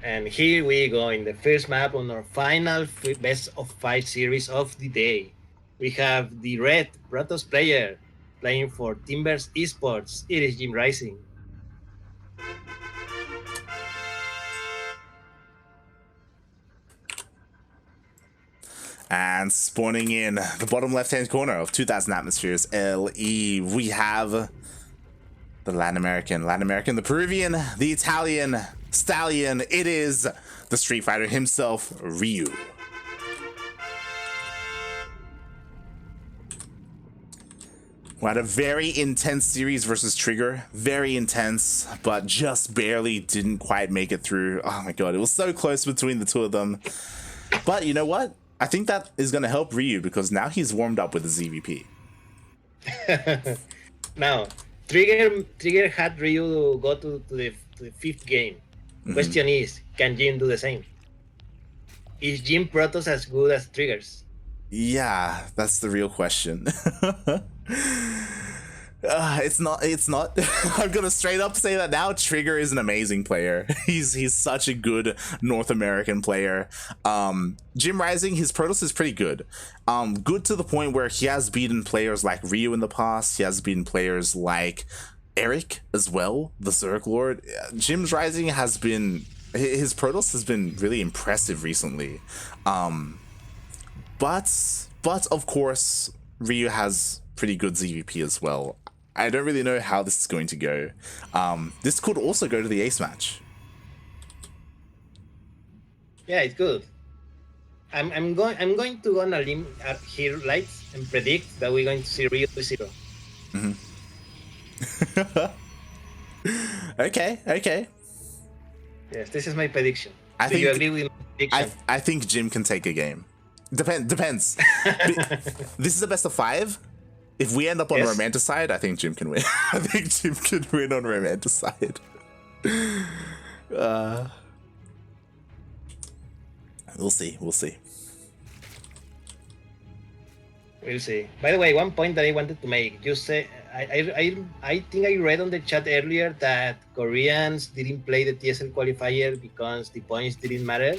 And here we go in the first map on our final best of 5 series of the day. We have the red Protoss player playing for Timbers Esports. It is JimRising. And spawning in the bottom left-hand corner of 2000 Atmospheres LE, we have the Latin American, the Peruvian, the Italian stallion. It is the Street Fighter himself, Ryu. We had a very intense series versus Trigger. Very intense, but just barely didn't quite make it through. Oh my god, it was so close between the two of them. But you know what? I think that is going to help Ryu because now he's warmed up with the ZvP. Now, Trigger had Ryu go to the fifth game. Question is, can Jim do the same? Is Jim Protoss as good as Triggers? Yeah, that's the real question. It's not. I'm gonna straight up say that now. Trigger is an amazing player. He's such a good North American player. JimRising, his Protoss is pretty good. Good to the point where he has beaten players like Ryu in the past. He has beaten players like Eric as well, the Zerg Lord. JimRising has been, his Protoss has been really impressive recently. But of course, Ryu has pretty good ZvP as well. I don't really know how this is going to go. This could also go to the ace match. Yeah, it's good. I'm going to go on a limb here, lights, and predict that we're going to see Ryu 0. Okay. Yes, this is my prediction. Do you agree with my prediction? I think Jim can take a game. Depends. This is a best of 5. If we end up on Romanticide, I think Jim can win. I think Jim can win on Romanticide. We'll see. We'll see. By the way, one point that I wanted to make. You say I think I read on the chat earlier that Koreans didn't play the TSL qualifier because the points didn't matter.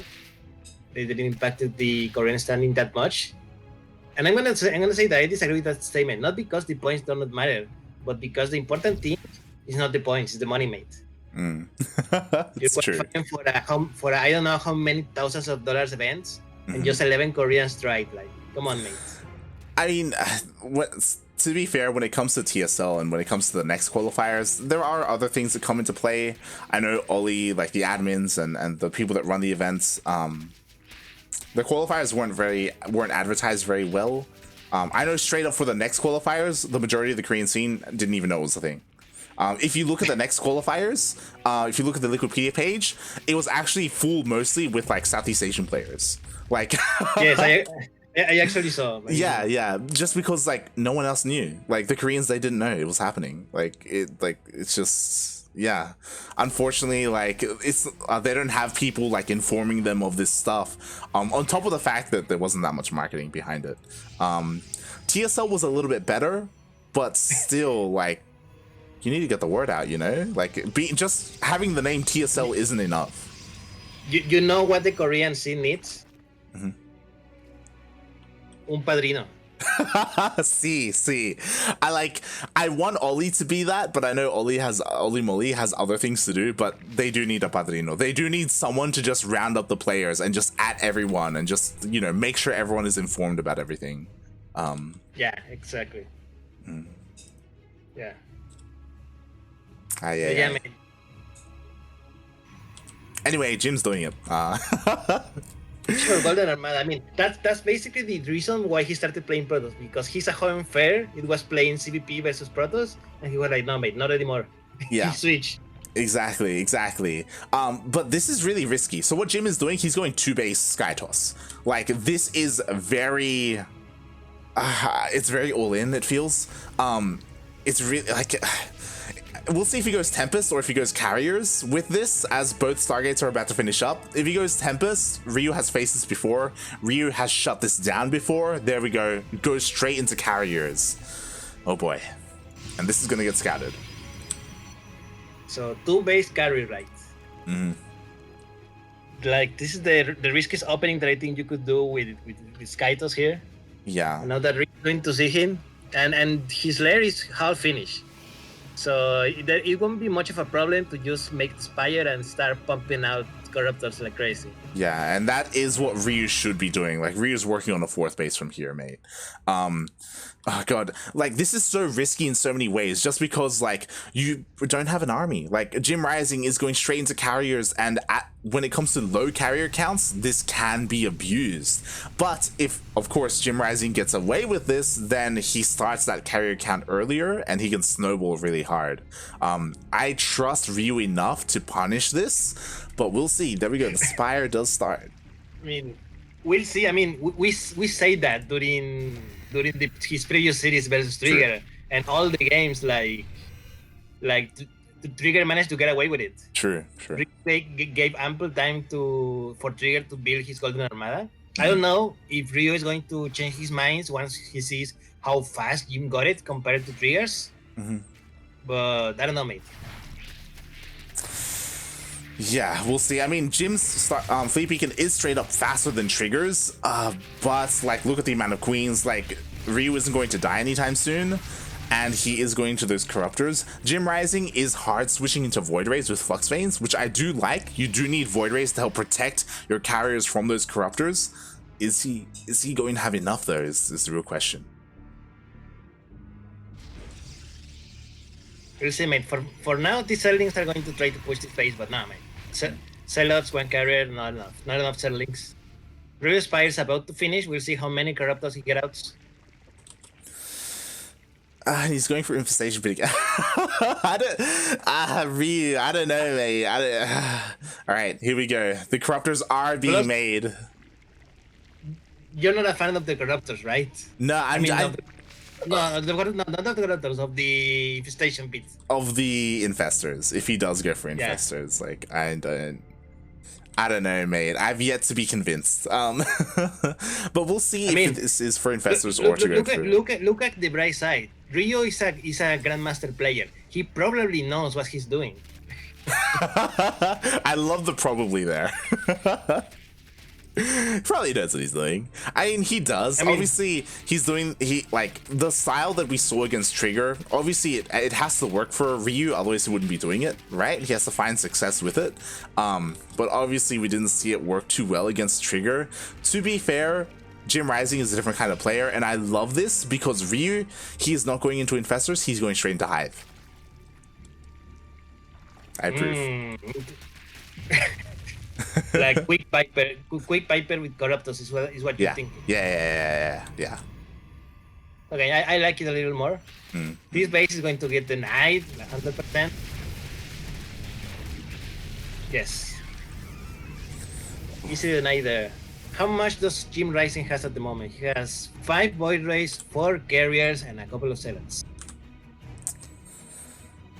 They didn't impact the Korean standing that much. And I'm gonna say that I disagree with that statement. Not because the points do not matter, but because the important thing is not the points, it's the money made. It's true. For I don't know how many thousands of dollars events, and just 11 Koreans tried. Like, come on, mate. I mean, to be fair, when it comes to TSL and when it comes to the next qualifiers, there are other things that come into play. I know Oli, like the admins and the people that run the events, the qualifiers weren't advertised very well. I know straight up for the next qualifiers, the majority of the Korean scene didn't even know it was a thing. If you look at the next qualifiers, if you look at the Liquipedia page, it was actually full mostly with like Southeast Asian players. Like, yes, I actually saw. Yeah. Just because like no one else knew. Like the Koreans, they didn't know it was happening. It's just. Yeah, unfortunately, like it's they don't have people like informing them of this stuff. On top of the fact that there wasn't that much marketing behind it. TSL was a little bit better, but still, like, you need to get the word out. You know, like just having the name TSL isn't enough. You know what the Korean scene needs? Un padrino. See. I want Oli to be that, but I know Oli Moly has other things to do, but they do need a padrino. They do need someone to just round up the players and just at everyone and just, you know, make sure everyone is informed about everything. Yeah, exactly. Yeah. Yeah. Man. Anyway, Jim's doing it. Sure, Golden Armada. I mean, that's basically the reason why he started playing Protoss, because he's a home fair. It was playing ZvP versus Protoss, and he was like, no, mate, not anymore. Yeah. He switched. Exactly. But this is really risky. So what Jim is doing, he's going 2-base Sky Toss. Like, this is very... it's very all-in, it feels. It's really, like... We'll see if he goes Tempest or if he goes Carriers with this, as both Stargates are about to finish up. If he goes Tempest, Ryu has faced this before. Ryu has shut this down before. There we go. Goes straight into Carriers. Oh boy. And this is going to get scattered. So 2-base carry rights. Like this is the riskiest opening that I think you could do with Skytos here. Yeah. Now that Rio's going to see him, and his lair is half finished, so it won't be much of a problem to just make the Spire and start pumping out Corruptors like crazy. Yeah, and that is what Ryu should be doing. Like, Ryu's working on a 4th base from here, mate. Oh god, like, this is so risky in so many ways, just because, like, you don't have an army. Like, JimRising is going straight into carriers, and when it comes to low carrier counts, this can be abused. But if, of course, JimRising gets away with this, then he starts that carrier count earlier, and he can snowball really hard. I trust Ryu enough to punish this, but we'll see. There we go, the Spire does start. I mean, we'll see. I mean, we say that during his previous series versus Trigger. True. And all the games, like Trigger managed to get away with it. True. They gave ample time for Trigger to build his Golden Armada. I don't know if Ryu is going to change his mind once he sees how fast Jim got it compared to Trigger's. But I don't know, mate. Yeah, we'll see. I mean, Jim's Flea Beacon is straight up faster than Trigger's, but, like, look at the amount of queens. Like, Ryu isn't going to die anytime soon, and he is going to those Corruptors. JimRising is hard switching into Void Rays with Flux Veins, which I do like. You do need Void Rays to help protect your carriers from those Corruptors. Is he going to have enough, though, is the real question. We'll see, mate. For now, these Zerlings are going to try to push the face, but nah, mate. Sell-outs, 1 carrier, not enough. Not enough Zerlings. Ryu Spire's about to finish. We'll see how many Corruptors he gets out. He's going for Infestation Big. I don't know, mate. Alright, here we go. The Corruptors are being made. You're not a fan of the Corruptors, right? No, not the Corruptors, of the Infestation Pit. Of the Infestors, if he does go for Infestors. Yeah. Like, I don't know, mate. I've yet to be convinced. But we'll see if this is for Infestors or to go through. Look at the bright side. Ryu is a Grandmaster player. He probably knows what he's doing. I love the probably there. Probably knows what he's doing. I mean, he does. Obviously, he's doing like the style that we saw against Trigger. Obviously, it has to work for Ryu, otherwise he wouldn't be doing it, right? He has to find success with it. But obviously, we didn't see it work too well against Trigger. To be fair, JimRising is a different kind of player, and I love this because Ryu, he is not going into Infestors, he's going straight into Hive. I approve. Like quick Piper with Corruptors is what you think. Yeah. Okay, I like it a little more. This base is going to get denied 100%. Yes. Easy denied there. How much does JimRising has at the moment? He has 5 Void Rays, 4 carriers, and a couple of Zealots.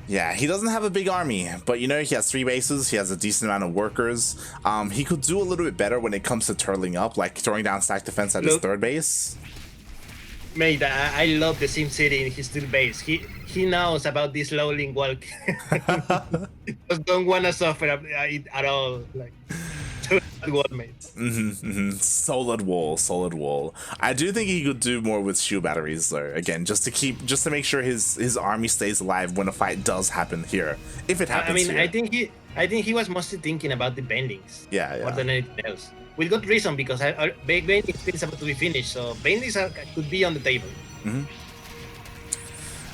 Yeah, he doesn't have a big army, but you know, he has 3 bases, he has a decent amount of workers. He could do a little bit better when it comes to turtling up, like throwing down stack defense at his 3rd base. Mate, I love the SimCity in his 3rd base. He knows about this lowling walk. Just don't want to suffer it at all. Like, wall, mate. Solid wall. I do think he could do more with shield batteries though. Again, just to make sure his army stays alive when a fight does happen here. If it happens. I mean, I think he was mostly thinking about the bendings. Yeah. More than anything else. With good reason, because bendings is about to be finished, so bendings could be on the table.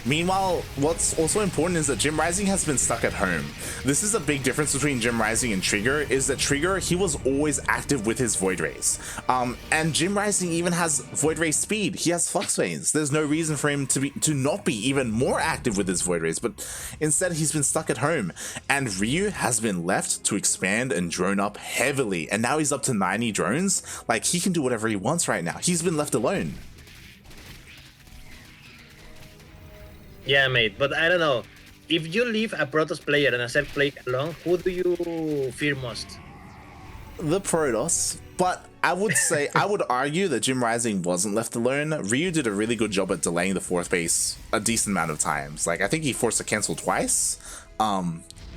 Meanwhile, what's also important is that JimRising has been stuck at home. This is a big difference between JimRising and Trigger, is that Trigger, he was always active with his Void Rays. And JimRising even has Void Ray speed. He has Flux Veins. There's no reason for him to not be even more active with his Void Rays, but instead he's been stuck at home. And Ryu has been left to expand and drone up heavily, and now he's up to 90 drones. Like, he can do whatever he wants right now. He's been left alone. Yeah, mate, but I don't know. If you leave a Protoss player and a Zerg player alone, who do you fear most? The Protoss, but I would argue that JimRising wasn't left alone. Ryu did a really good job at delaying the 4th base a decent amount of times. Like, I think he forced a cancel twice.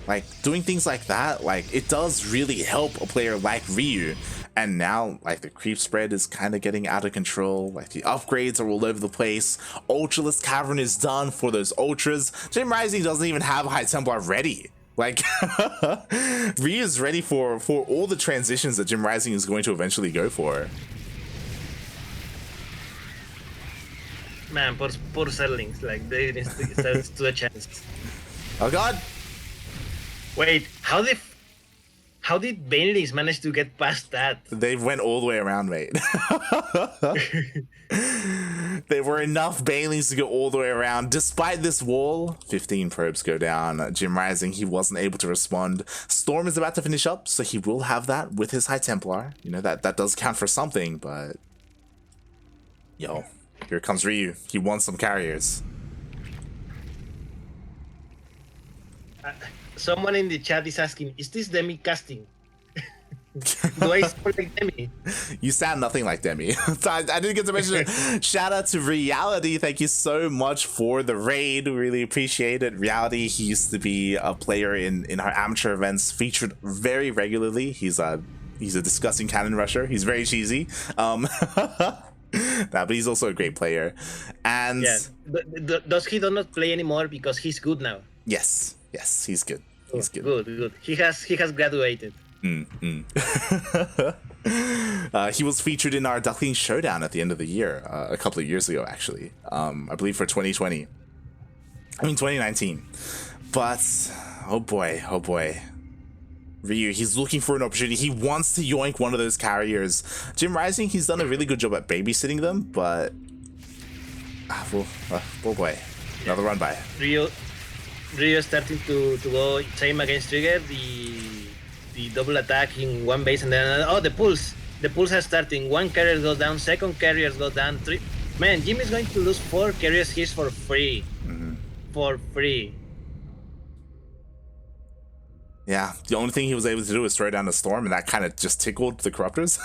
Like, doing things like that, like, it does really help a player like Ryu. And now, like, the creep spread is kind of getting out of control. Like, the upgrades are all over the place. Ultraless Cavern is done for those Ultras. JimRising doesn't even have High Templar ready. Like, Ryu is ready for all the transitions that JimRising is going to eventually go for. Man, poor Zerlings, like, they need to stood a chance. Oh god! Wait, how did Banelings manage to get past that? They went all the way around, mate. There were enough Banelings to go all the way around. Despite this wall, 15 probes go down. JimRising, he wasn't able to respond. Storm is about to finish up, so he will have that with his High Templar. You know, that does count for something, but... Yo, here comes Ryu. He wants some carriers. Someone in the chat is asking, is this Demi casting? Do I sound like Demi? You sound nothing like Demi. I didn't get to mention it. Shout out to Reality. Thank you so much for the raid. Really appreciate it. Reality, he used to be a player in our amateur events, featured very regularly. He's a disgusting cannon rusher. He's very cheesy. But he's also a great player. And yeah. Does he not play anymore because he's good now? Yes, he's good. He's good. Good. He has graduated. He was featured in our Ducklings showdown at the end of the year, a couple of years ago, actually. I believe for 2019. But oh boy. Ryu, he's looking for an opportunity. He wants to yoink one of those carriers. JimRising, he's done a really good job at babysitting them, but oh boy, another run by. Ryu starting to go same against Trigger, the double attack in one base, and then the pulse has starting. One carrier goes down, second carrier goes down, three. Man, Jim is going to lose 4 carriers here for free. For free. Yeah, the only thing he was able to do was throw down a storm, and that kind of just tickled the corruptors.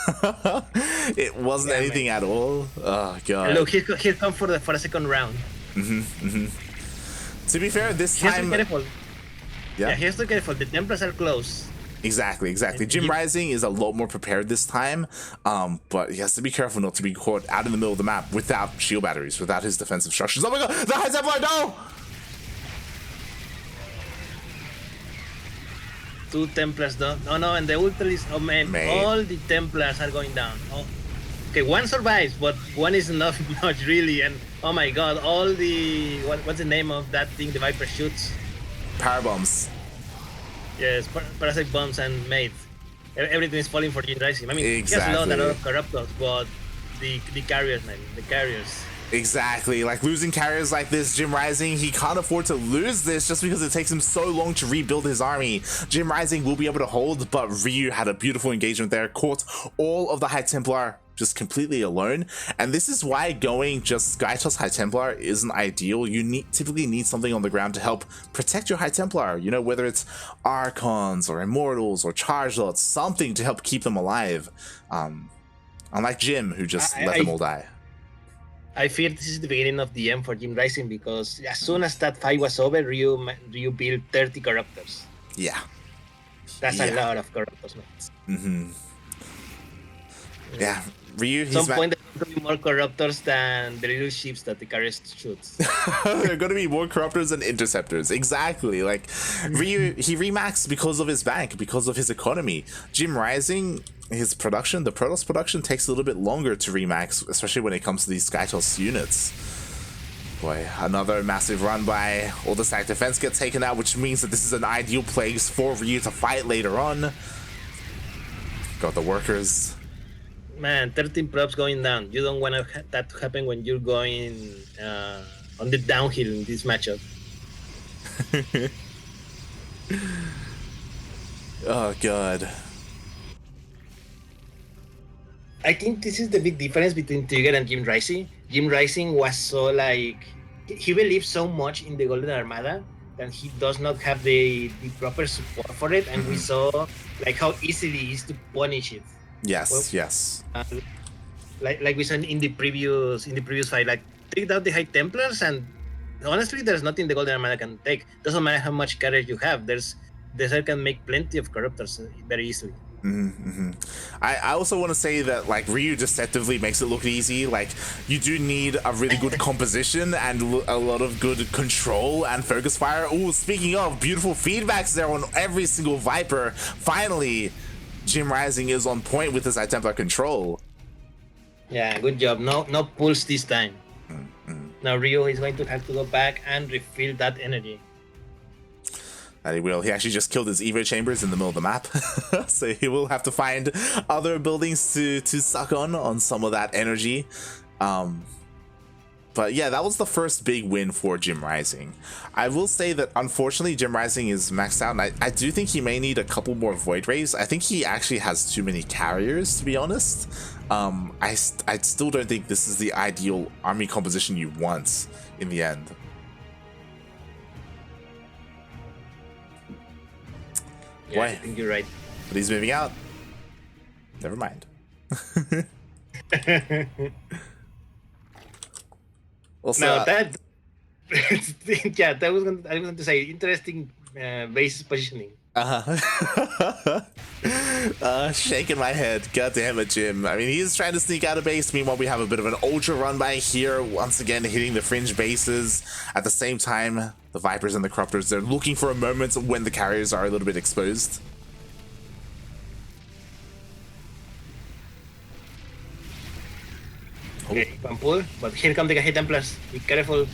It wasn't anything at all. Oh god. And look, he'll come for a second round. To be fair, this time... he has to be careful. The Templars are close. Exactly. JimRising is a lot more prepared this time, but he has to be careful not to be caught out in the middle of the map without shield batteries, without his defensive structures. Oh my god, the High Templar, no! 2 Templars down. Oh no, and the Ultra is... Oh man, all the Templars are going down. Oh. Okay, one survives, but one is not much really, and oh my god, all the... What's the name of that thing the Viper shoots? Power bombs. Yes, parasite bombs and mate. Everything is falling for JimRising. I mean, exactly. He has a lot of corruptors, but the carriers, man, the carriers. Exactly, like losing carriers like this, JimRising, he can't afford to lose this just because it takes him so long to rebuild his army. JimRising will be able to hold, but Ryu had a beautiful engagement there, caught all of the High Templar just completely alone, and this is why going just Skytoss High Templar isn't ideal. You typically need something on the ground to help protect your High Templar, you know, whether it's Archons or Immortals or Charge Lots, something to help keep them alive. Unlike Jim, who just let them all die. I fear this is the beginning of the end for JimRising, because as soon as that fight was over, Ryu built 30 corruptors. Yeah. That's a lot of corruptors, man. Yeah, Ryu, at some point there's going to be more corruptors than the little ships that the carrier shoots. There are going to be more corruptors than interceptors. Exactly. Like, Ryu, he remaxed because of his bank, because of his economy. JimRising, his production, the Protoss production takes a little bit longer to remax, especially when it comes to these Skytoss units. Boy, another massive run by. All the stack defense get taken out, which means that this is an ideal place for Ryu to fight later on. Got the workers. Man, 13 props going down. You don't want that to happen when you're going on the downhill in this matchup. Oh god. I think this is the big difference between Trigger and JimRising. JimRising was so like, he believes so much in the Golden Armada that he does not have the proper support for it, and we saw like how easily it is to punish it. Yes, yes. Like we saw in the previous fight, like take out the High Templars, and honestly, there's nothing the Golden Armada can take. Doesn't matter how much courage you have. There's Desert can make plenty of corruptors very easily. I also want to say that like Ryu deceptively makes it look easy. Like you do need a really good composition and a lot of good control and focus fire. Oh, speaking of, beautiful feedbacks there on every single Viper. Finally, JimRising is on point with his High Templar control. Yeah, good job. No pulse this time. Now Ryu is going to have to go back and refill that energy. And he will. He actually just killed his Evo chambers in the middle of the map. So he will have to find other buildings to suck on some of that energy. But yeah, that was the first big win for JimRising. I will say that unfortunately JimRising is maxed out, and I do think he may need a couple more Void Rays. I think he actually has too many carriers, to be honest. I still don't think this is the ideal army composition you want in the end. Yeah, I think you're right. But he's moving out. Never mind. Also, now that yeah, I was going to say interesting base positioning. Shaking my head. God damn it, Jim. I mean, he's trying to sneak out of base. Meanwhile, we have a bit of an ultra run by here. Once again, hitting the fringe bases. At the same time, the Vipers and the Corruptors, they're looking for a moment when the carriers are a little bit exposed. Okay, one pull, but here come the High Templars. Be careful,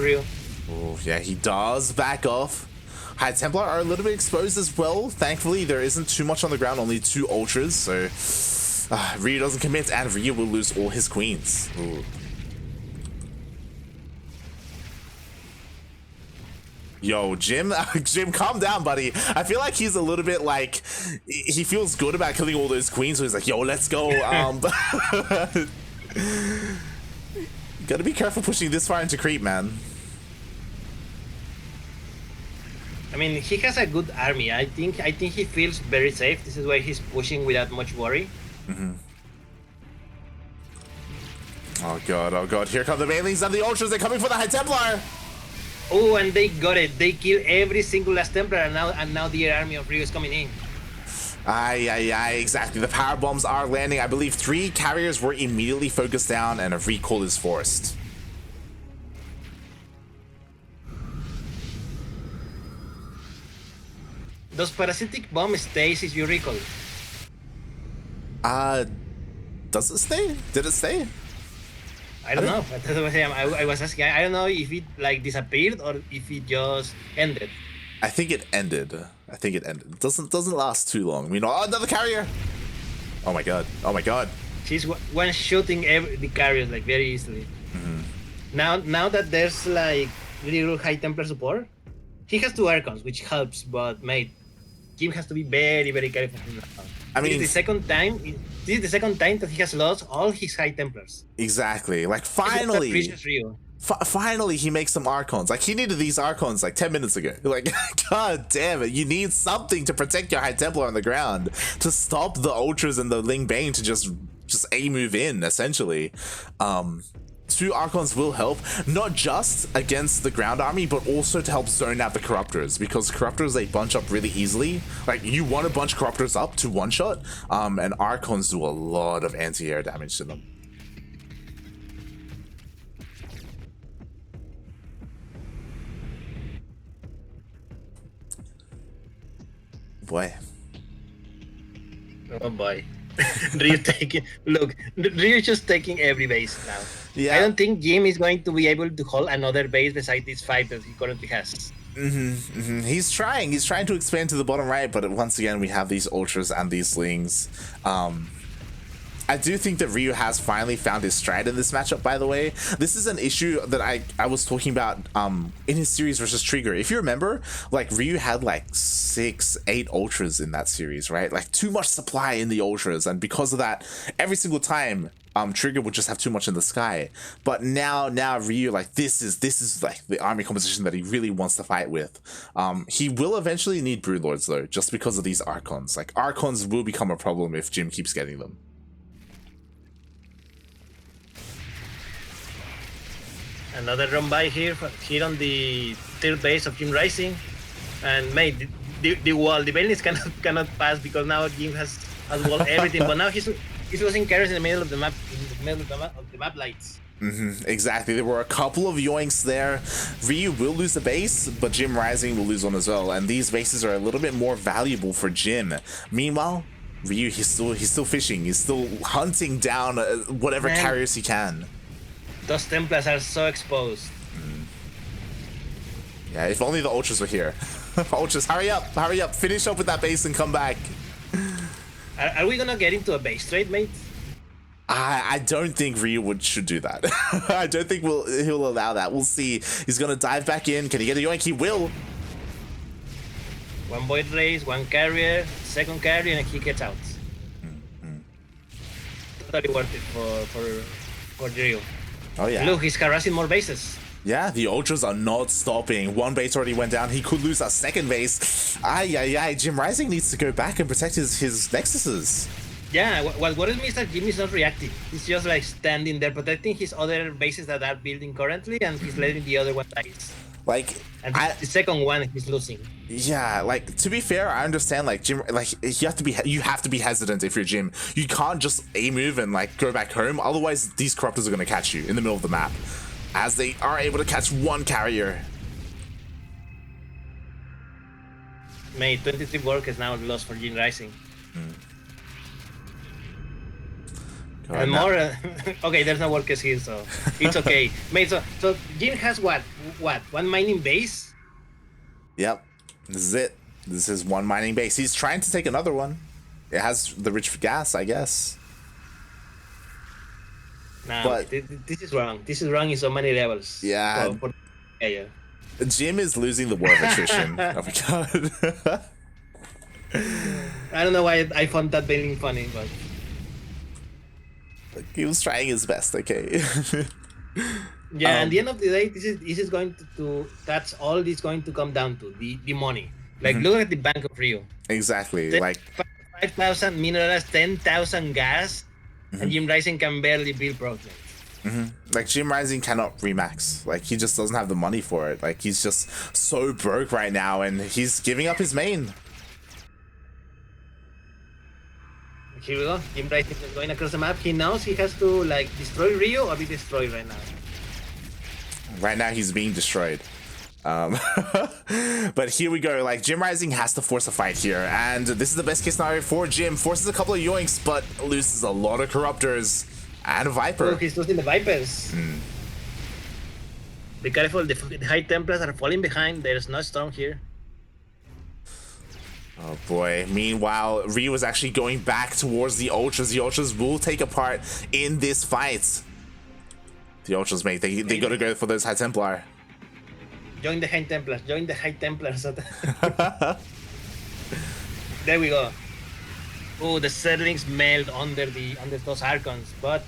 Ryu. Oh, yeah, he does back off. High Templar are a little bit exposed as well. Thankfully, there isn't too much on the ground, only 2 ultras, so Ryu doesn't commit, and Ryu will lose all his queens. Ooh. Yo, Jim, calm down, buddy. I feel like he's a little bit like, he feels good about killing all those queens, so he's like, yo, let's go. You gotta be careful pushing this far into creep, man. I mean, he has a good army. I think he feels very safe. This is why he's pushing without much worry. Oh god, here come the Banelings and the Ultras. They're coming for the High Templar. Oh, and they got it. They kill every single last Templar, and now the army of Ryu is coming in. Aye, exactly. The power bombs are landing. I believe 3 carriers were immediately focused down, and a recall is forced. Does parasitic bomb stays if you recall? Does it stay? Did it stay? I don't know. That's what I was asking. I don't know if it like disappeared or if it just ended. I think it ended. It doesn't last too long. We know. Oh, another carrier! Oh my god. She's one shooting the carriers like very easily. Now that there's like little High Templar support, he has 2 Archons, which helps. But mate, Jim has to be very careful now. I mean, this is the second time that he has lost all his High Templars. Exactly. Like finally. Finally, he makes some Archons. Like, he needed these Archons like 10 minutes ago. Like, god damn it. You need something to protect your High Templar on the ground. To stop the Ultras and the Ling Bane to just A-move in, essentially. 2 Archons will help, not just against the ground army, but also to help zone out the Corruptors, because Corruptors, they bunch up really easily. Like, you want to bunch Corruptors up to one-shot, and Archons do a lot of anti-air damage to them. Boy. Oh boy. Ryu just taking every base now. Yeah. I don't think Jim is going to be able to hold another base beside these 5 that he currently has. He's trying to expand to the bottom right, but once again we have these Ultras and these Slings. I do think that Ryu has finally found his stride in this matchup, by the way. This is an issue that I was talking about in his series versus Trigger. If you remember, like, Ryu had like 6-8 Ultras in that series, right? Like, too much supply in the Ultras, and because of that, every single time Trigger would just have too much in the sky. But now Ryu, like, this is like the army composition that he really wants to fight with. He will eventually need Broodlords though, just because of these Archons. Like, Archons will become a problem if Jim keeps getting them. Another run by here on the 3rd base of JimRising, and mate, the wall. The Bailey's cannot pass because now Jim has walled everything. But now he's losing carries in the middle of the map, of the map lights. Exactly. There were a couple of yoinks there. Ryu will lose the base, but JimRising will lose one as well. And these bases are a little bit more valuable for Jim. Meanwhile, Ryu, he's still fishing. He's still hunting down whatever carriers he can. Those Templars are so exposed. Yeah, if only the Ultras were here. Ultras, hurry up, finish up with that base and come back. Are we gonna get into a base trade, mate? I don't think Ryu should do that. I don't think he'll allow that. We'll see. He's gonna dive back in. Can he get a yoink? He will. One void race, one carrier, second carrier, and he gets out. Totally worth it for Ryu. Oh yeah. Look, he's harassing more bases. Yeah, the Ultras are not stopping. One base already went down. He could lose that second base. JimRising needs to go back and protect his Nexuses. Yeah, what worries me is that Jim is not reacting. He's just like standing there, protecting his other bases that are building currently, and he's letting the other one die. Like, and the second one he's losing. Yeah, like, to be fair, I understand, like, Jim, like, you have to be hesitant if you're Jim. You can't just A-move and, like, go back home. Otherwise, these Corruptors are going to catch you in the middle of the map, as they are able to catch one carrier. Mate, 23 workers now lost for JimRising. And more, okay, there's no workers here, so it's okay. Mate, so Jim has what? One mining base? Yep, this is it. This is one mining base. He's trying to take another one. It has the rich gas, I guess. Nah, but this is wrong. This is wrong in so many levels. Yeah. Yeah. Jim is losing the war of attrition. Oh my god. I don't know why I found that being funny, but he was trying his best, okay. Yeah, at the end of the day, this is going to that's all this going to come down to, the money. Like, look at the bank of Rio. Exactly. 10, like 5,000 minerals, 10,000 gas, and JimRising can barely build projects. Like, JimRising cannot remax. Like, he just doesn't have the money for it. Like, he's just so broke right now, and he's giving up his main. Here we go. JimRising is going across the map. He knows he has to, like, destroy Rio or be destroyed right now. Right now, he's being destroyed. But here we go. Like, JimRising has to force a fight here, and this is the best case scenario for Jim. Forces a couple of yoinks, but loses a lot of Corruptors and a Viper. Look, he's losing the Vipers. Be careful, the High Templars are falling behind. There's no storm here. Oh boy. Meanwhile, Ryu is actually going back towards the Ultras. The Ultras will take a part in this fight. The Ultras, mate, they gotta go for those High Templar. Join the High Templars. Join the High Templars. There we go. Oh, the Zerlings melt under those Archons, but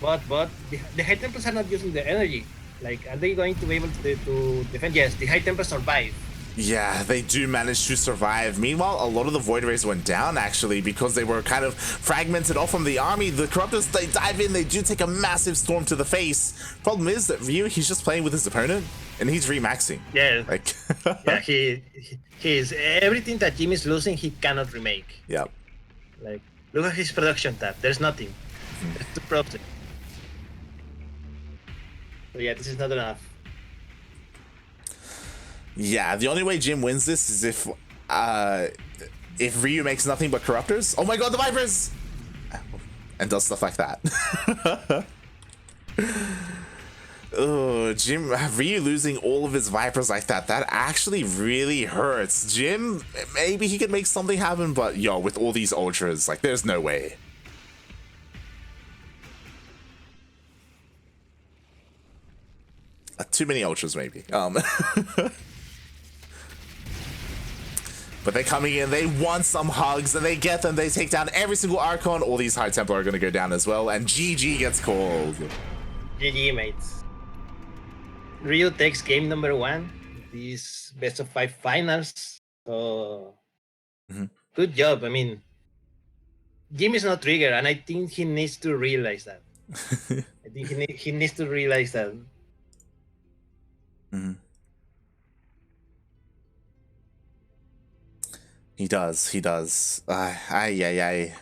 the High Templars are not using their energy. Like, are they going to be able to defend? Yes, the High Templars survive. Yeah, they do manage to survive. Meanwhile, a lot of the Void Rays went down, actually, because they were kind of fragmented off from the army. The Corruptors, they dive in, they do take a massive storm to the face. Problem is that Ryu, he's just playing with his opponent, and he's remaxing. Yeah. Like, yeah, he's everything that Jim is losing, he cannot remake. Yep. Like, look at his production tab. There's nothing. There's 2 props. So yeah, this is not enough. Yeah, the only way Jim wins this is if Ryu makes nothing but Corruptors. Oh my god, the Vipers! And does stuff like that. Oh, Ryu losing all of his Vipers like that actually really hurts. Jim, maybe he could make something happen, but yo, with all these Ultras, like, there's no way. Too many Ultras, maybe. But they're coming in, they want some hugs, and they get them, they take down every single Archon. All these High Templar are going to go down as well, and GG gets called. GG, mates. Ryu takes game number 1, these best of 5 finals. So, good job. I mean, Jim is not triggered, and I think he needs to realize that. I think he needs to realize that. He does. He does. Ay.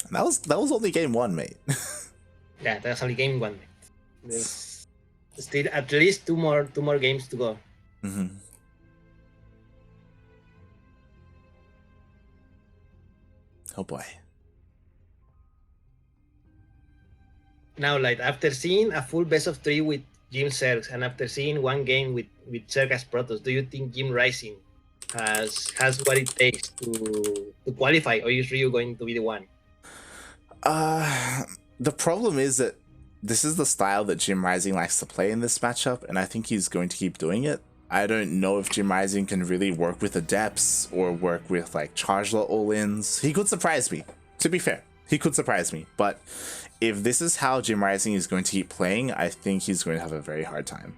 That was only game 1, mate. Yeah, that's only game 1. There's still at least two more games to go. Mm-hmm. Oh boy. Now, like after seeing a full best of 3 with Jim Zerg, and after seeing one game with Zerg as Protoss, do you think JimRising has what it takes to qualify, or is Ryu going to be the one? The problem is that this is the style that JimRising likes to play in this matchup, and I think he's going to keep doing it. I don't know if JimRising can really work with adepts or work with like charge lot all-ins. He could surprise me, to be fair. He could surprise me, but if this is how JimRising is going to keep playing, I think he's going to have a very hard time.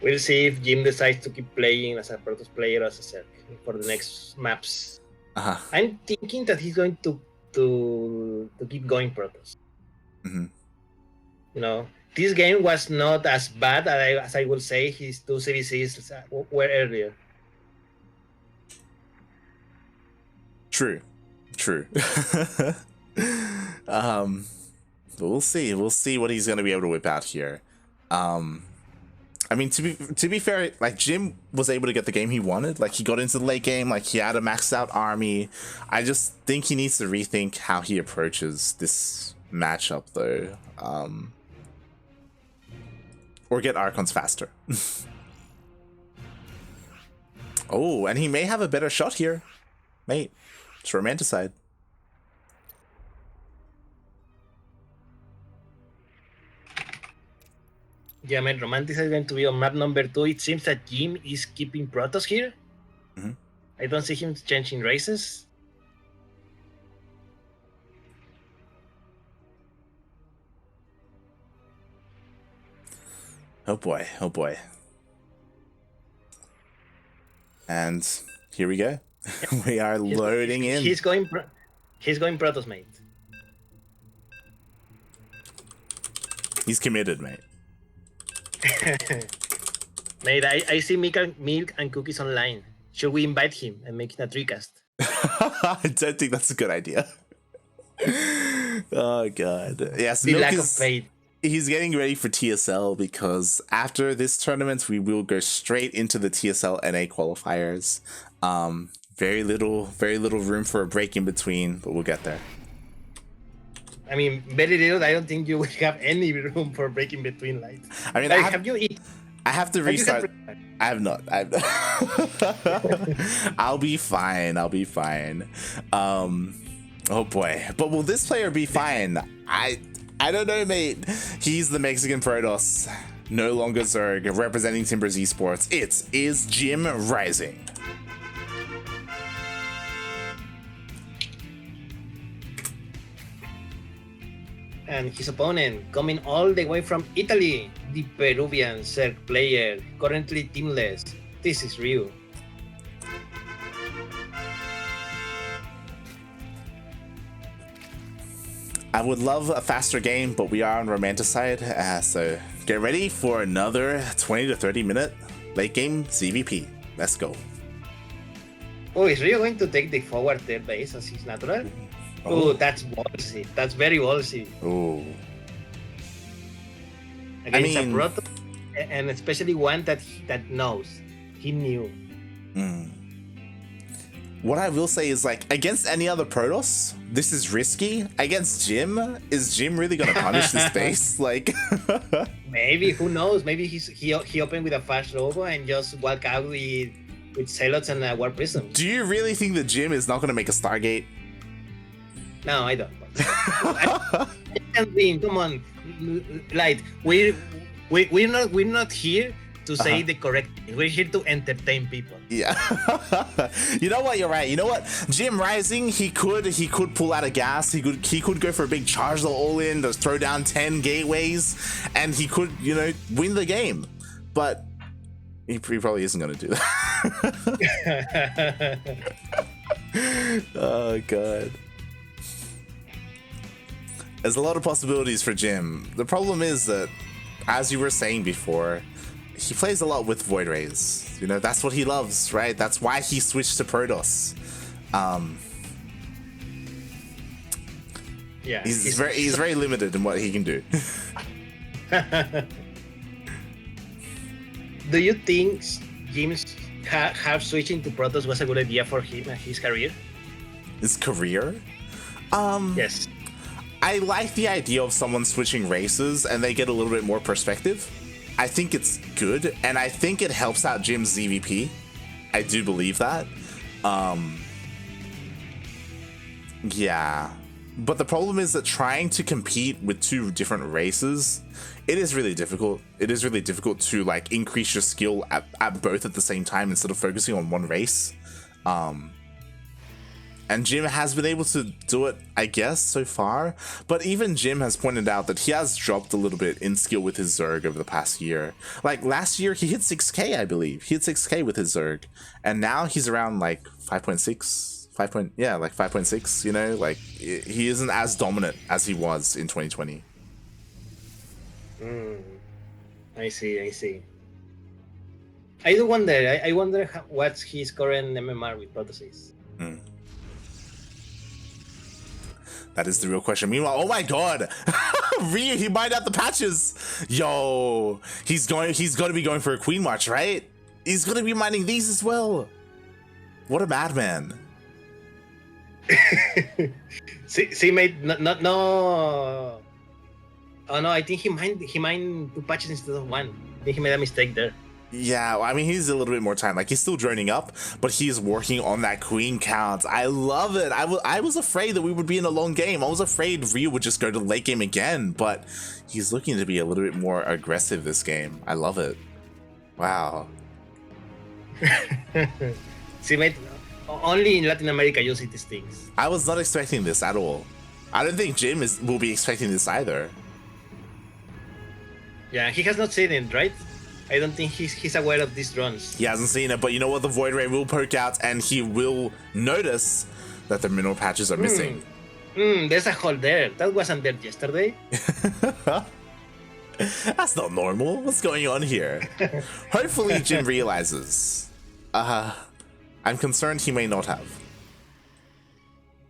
We'll see if Jim decides to keep playing as a Protoss player or as a Zerg for the next maps. I'm thinking that he's going to keep going Protoss. Mm-hmm. You know, this game was not as bad as I would say his 2 CVCs were earlier. True. But we'll see. We'll see what he's going to be able to whip out here. I mean, to be fair, like Jim was able to get the game he wanted. Like he got into the late game, like he had a maxed out army. I just think he needs to rethink how he approaches this matchup, though, or get Archons faster. Oh, and he may have a better shot here, mate. It's Romanticide. Yeah, man, Romanticide is going to be on map number 2. It seems that Jim is keeping Protoss here. Mm-hmm. I don't see him changing races. Oh boy. And here we go. We are loading in. He's going Protoss, mate. He's committed, mate. Mate, I see milk and cookies online. Should we invite him and make it a TreeCast? I don't think that's a good idea. Oh god. Yes, The Milk lack is, of faith. He's getting ready for TSL because after this tournament we will go straight into the TSL NA qualifiers. Very little room for a break in between, but we'll get there. I mean, very little. I don't think you will have any room for breaking between lights. I mean, like, have you eaten? I have to restart. I have not. I'll be fine. Oh boy. But will this player be fine? I don't know, mate. He's the Mexican Protoss. No longer Zerg. Representing Timbers Esports. It is JimRising. And his opponent, coming all the way from Italy, the Peruvian Zerg player, currently teamless. This is Ryu. I would love a faster game, but we are on Romanticide, so get ready for another 20 to 30 minute late game ZvP. Let's go. Oh, is Ryu going to take the forward third base as his natural? Oh, that's ballsy. That's very ballsy. Oh. Against a Protoss, and especially one that knows. He knew. What I will say is, like, against any other Protoss, this is risky. Against Jim, is Jim really gonna punish this base? Like, maybe, who knows? Maybe he opened with a fast robo and just walk out with Zealots and a War Prism. Do you really think that Jim is not gonna make a Stargate? No, I don't. I can't win. Come on, like we're not here to say the correct thing. We're here to entertain people. Yeah. You know what? You're right. You know what? JimRising, he could pull out a gas. He could go for a big charge all in, to throw down 10 gateways, and he could, win the game. But he probably isn't going to do that. Oh god. There's a lot of possibilities for Jim. The problem is that, as you were saying before, he plays a lot with Void Rays. You know, that's what he loves, right? That's why he switched to Protoss. Yeah, he's very limited in what he can do. Do you think Jim's half switching to Protoss was a good idea for him and his career? His career? Yes. I like the idea of someone switching races and they get a little bit more perspective. I think it's good, and I think it helps out Jim's ZvP. I do believe that. Yeah. But the problem is that trying to compete with two different races, it is really difficult. It is really difficult to like increase your skill at both at the same time instead of focusing on one race. And Jim has been able to do it, I guess, so far. But even Jim has pointed out that he has dropped a little bit in skill with his Zerg over the past year. Like last year, he hit 6k, I believe. He hit 6k with his Zerg. And now he's around like 5.6, like 5.6, you know? Like he isn't as dominant as he was in 2020. I see. I do wonder, I wonder what's his current MMR with Protoss. That is the real question. Meanwhile, oh my god, Ryu, he mined out the patches. Yo, he's going to be going for a Queen March, right? He's going to be mining these as well. What a madman. See, mate, no. Oh no, I think he mined 2 patches instead of 1. I think he made a mistake there. Yeah, well, I mean, he's a little bit more time. Like, he's still droning up, but he's working on that queen count. I love it. I was afraid that we would be in a long game. I was afraid Ryu would just go to late game again, but he's looking to be a little bit more aggressive this game. I love it. Wow. See, mate, only in Latin America you see these things. I was not expecting this at all. I don't think Jim will be expecting this either. Yeah, he has not seen it, right? I don't think he's aware of these drones. He hasn't seen it, but you know what? The Void Ray will poke out and he will notice that the mineral patches are missing. There's a hole there. That wasn't there yesterday. That's not normal. What's going on here? Hopefully Jim realizes. I'm concerned he may not have.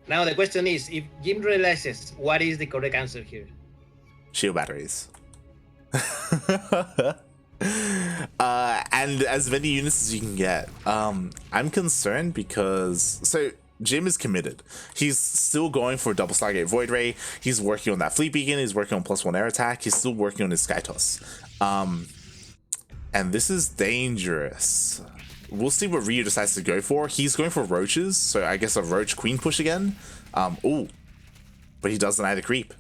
Now the question is, if Jim realizes, what is the correct answer here? Shield batteries. And as many units as you can get. I'm concerned because Jim is committed. He's still going for double Stargate Void Ray. He's working on that Fleet Beacon. He's working on +1 air attack. He's still working on his Sky Toss. And this is dangerous. We'll see what Ryu decides to go for. He's going for roaches, so I guess a roach queen push again. Ooh, but he does deny the creep.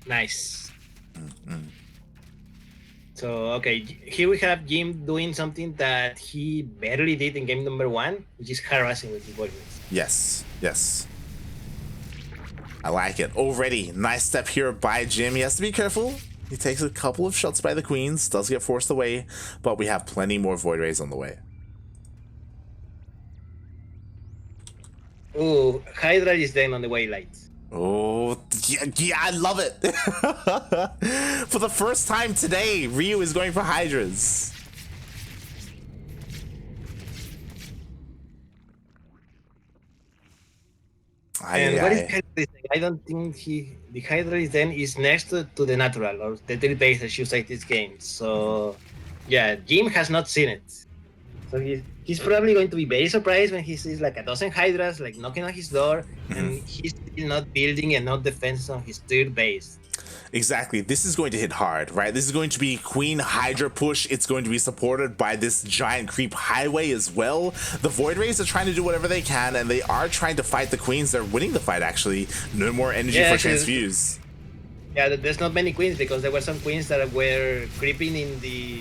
Nice. So, okay, here we have Jim doing something that he barely did in game number 1, which is harassing with his boyfriends. Yes. I like it. Already, nice step here by Jim. He has to be careful. He takes a couple of shots by the queens, does get forced away, but we have plenty more Void Rays on the way. Oh, Hydra is then on the way light. Oh, yeah, I love it. For the first time today, Ryu is going for Hydras. And what is Hydra? I don't think the Hydra then is next to the natural or the 3 base as you say this game. So yeah, Jim has not seen it. So he's probably going to be very surprised when he sees like a dozen Hydras like knocking on his door, and he's still not building enough defense on his 3rd base. Exactly. This is going to hit hard, right? This is going to be Queen Hydra push. It's going to be supported by this giant creep highway as well. The Void Rays are trying to do whatever they can, and they are trying to fight the queens. They're winning the fight, actually. No more energy for transfuse. Yeah, there's not many queens because there were some queens that were creeping in the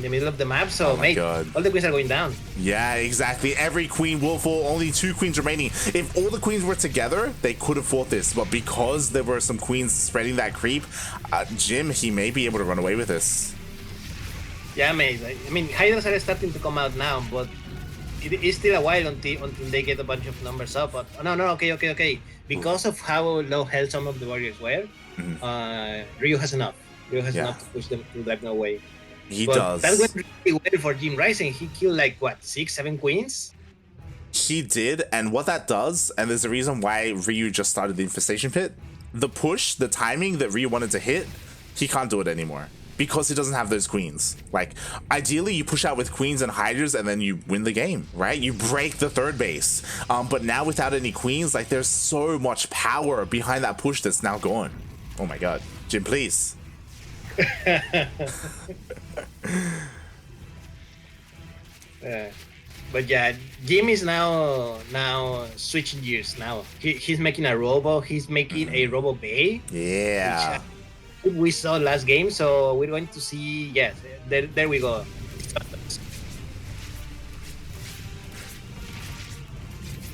middle of the map. So, mate, all the queens are going down. Yeah, exactly. Every queen will fall. Only 2 queens remaining. If all the queens were together, they could have fought this. But because there were some queens spreading that creep, Jim, he may be able to run away with this. Yeah, mate. I mean, Hydras are starting to come out now, but it is still a while until they get a bunch of numbers up. But no, okay. Because of how low health some of the warriors were, Ryu has enough. Ryu has enough to push them to that no way. He does. That went really well for JimRising. He killed like what, 6-7 queens. He did, and what that does, and there's a reason why Ryu just started the infestation pit. The push, the timing that Ryu wanted to hit, he can't do it anymore because he doesn't have those queens. Like, ideally you push out with queens and hydras and then you win the game, right? You break the third base. But now without any queens, like, there's so much power behind that push that's now gone. Oh my god. Jim, please. But yeah, Jim is now switching gears. Now he's making a robo. He's making a robo bay. Yeah. Which we saw last game, so we're going to see. Yes, there we go.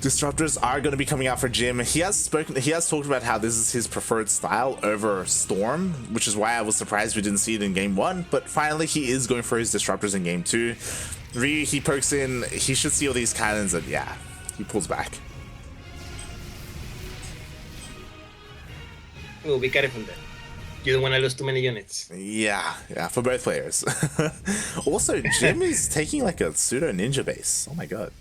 Disruptors are going to be coming out for Jim. He has talked about how this is his preferred style over Storm, which is why I was surprised we didn't see it in game 1, but finally he is going for his disruptors in game 2. Ryu, he pokes in, he should see all these cannons, and yeah, he pulls back. Oh, be careful there. You don't want to lose too many units. Yeah, for both players. Also, Jim is taking like a pseudo ninja base. Oh my god.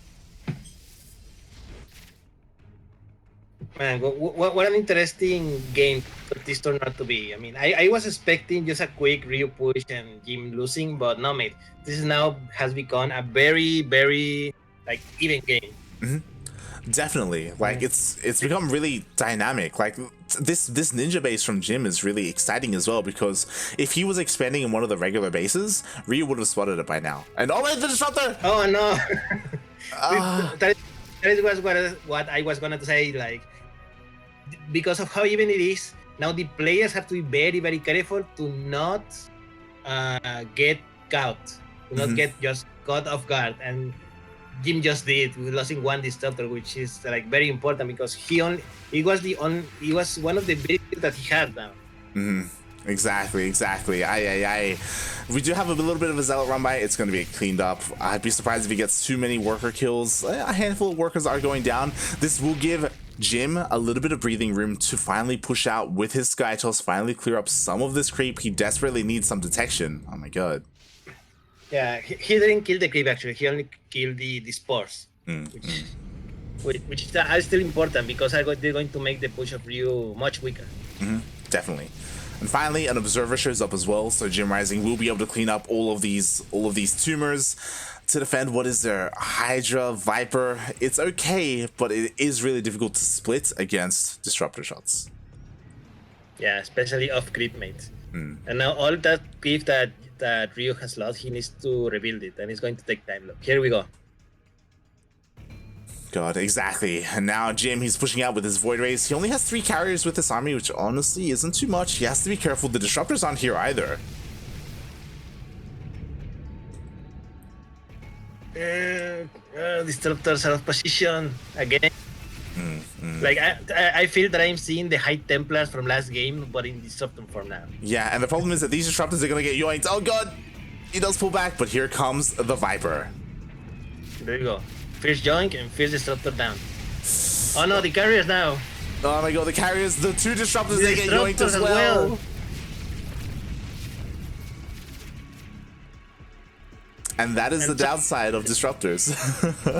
Man, what an interesting game for this turned out to be. I mean, I was expecting just a quick Ryu push and Jim losing, but no, mate. This is now has become a very, very like even game. Definitely, like it's become really dynamic. Like this ninja base from Jim is really exciting as well, because if he was expanding in one of the regular bases, Ryu would have spotted it by now. And oh wait, the disruptor! Oh no! That was what I was gonna say. Like, because of how even it is, now the players have to be very, very careful to not get caught, to not get just caught off guard. And Jim just did, losing one disruptor, which is like very important because he was one of the big that he had now. Exactly. We do have a little bit of a zealot run by. It's going to be cleaned up. I'd be surprised if he gets too many worker kills. A handful of workers are going down. This will give Jim a little bit of breathing room to finally push out with his sky toss, finally clear up some of this creep. He desperately needs some detection. Oh my god. Yeah, he didn't kill the creep actually. He only killed the spores, which is still important because they're going to make the push of Ryu much weaker. Definitely. And finally, an observer shows up as well, so JimRising will be able to clean up all of these tumors to defend. What is there? Hydra, Viper. It's okay, but it is really difficult to split against disruptor shots. Yeah, especially off creep mates. And now all that creep that Ryu has lost, he needs to rebuild it, and it's going to take time. Look, here we go. God, exactly. And now Jim, he's pushing out with his Void Rays. He only has 3 carriers with this army, which honestly isn't too much. He has to be careful. The disruptors aren't here either. Disruptors out of position again. Like I feel that I'm seeing the High Templars from last game, but in disruptor form now. Yeah, and the problem is that these disruptors are gonna get yoinked. Oh god, he does pull back, but here comes the Viper. There you go. First joink and first disruptor down. Oh no, the carriers now. Oh my god, the carriers, the 2 disruptors, they get yoinked as well. And that is the downside of disruptors.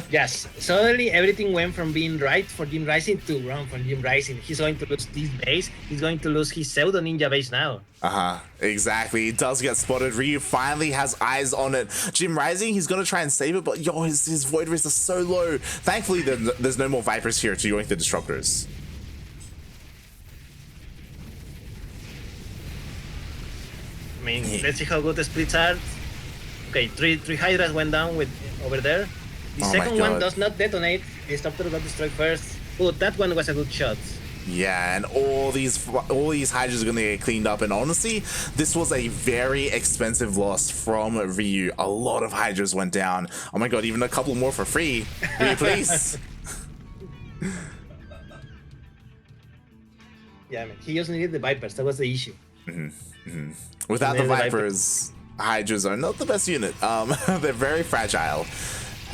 Yes, suddenly everything went from being right for JimRising to wrong for JimRising. He's going to lose this base. He's going to lose his pseudo ninja base now. Exactly. It does get spotted. Ryu finally has eyes on it. JimRising, he's gonna try and save it, but yo, his Void Rays are so low. Thankfully, there's no more Vipers here to yoink the disruptors. I mean, let's see how good the splits are. Okay, three Hydras went down with over there. The second one does not detonate. The disruptor got destroyed first. Oh, that one was a good shot. Yeah, and all these Hydras are gonna get cleaned up. And honestly, this was a very expensive loss from Ryu. A lot of Hydras went down. Oh my god, even a couple more for free. Ryu, please. Yeah, man. He just needed the Vipers. That was the issue. Without the Vipers, Hydras are not the best unit. They're very fragile.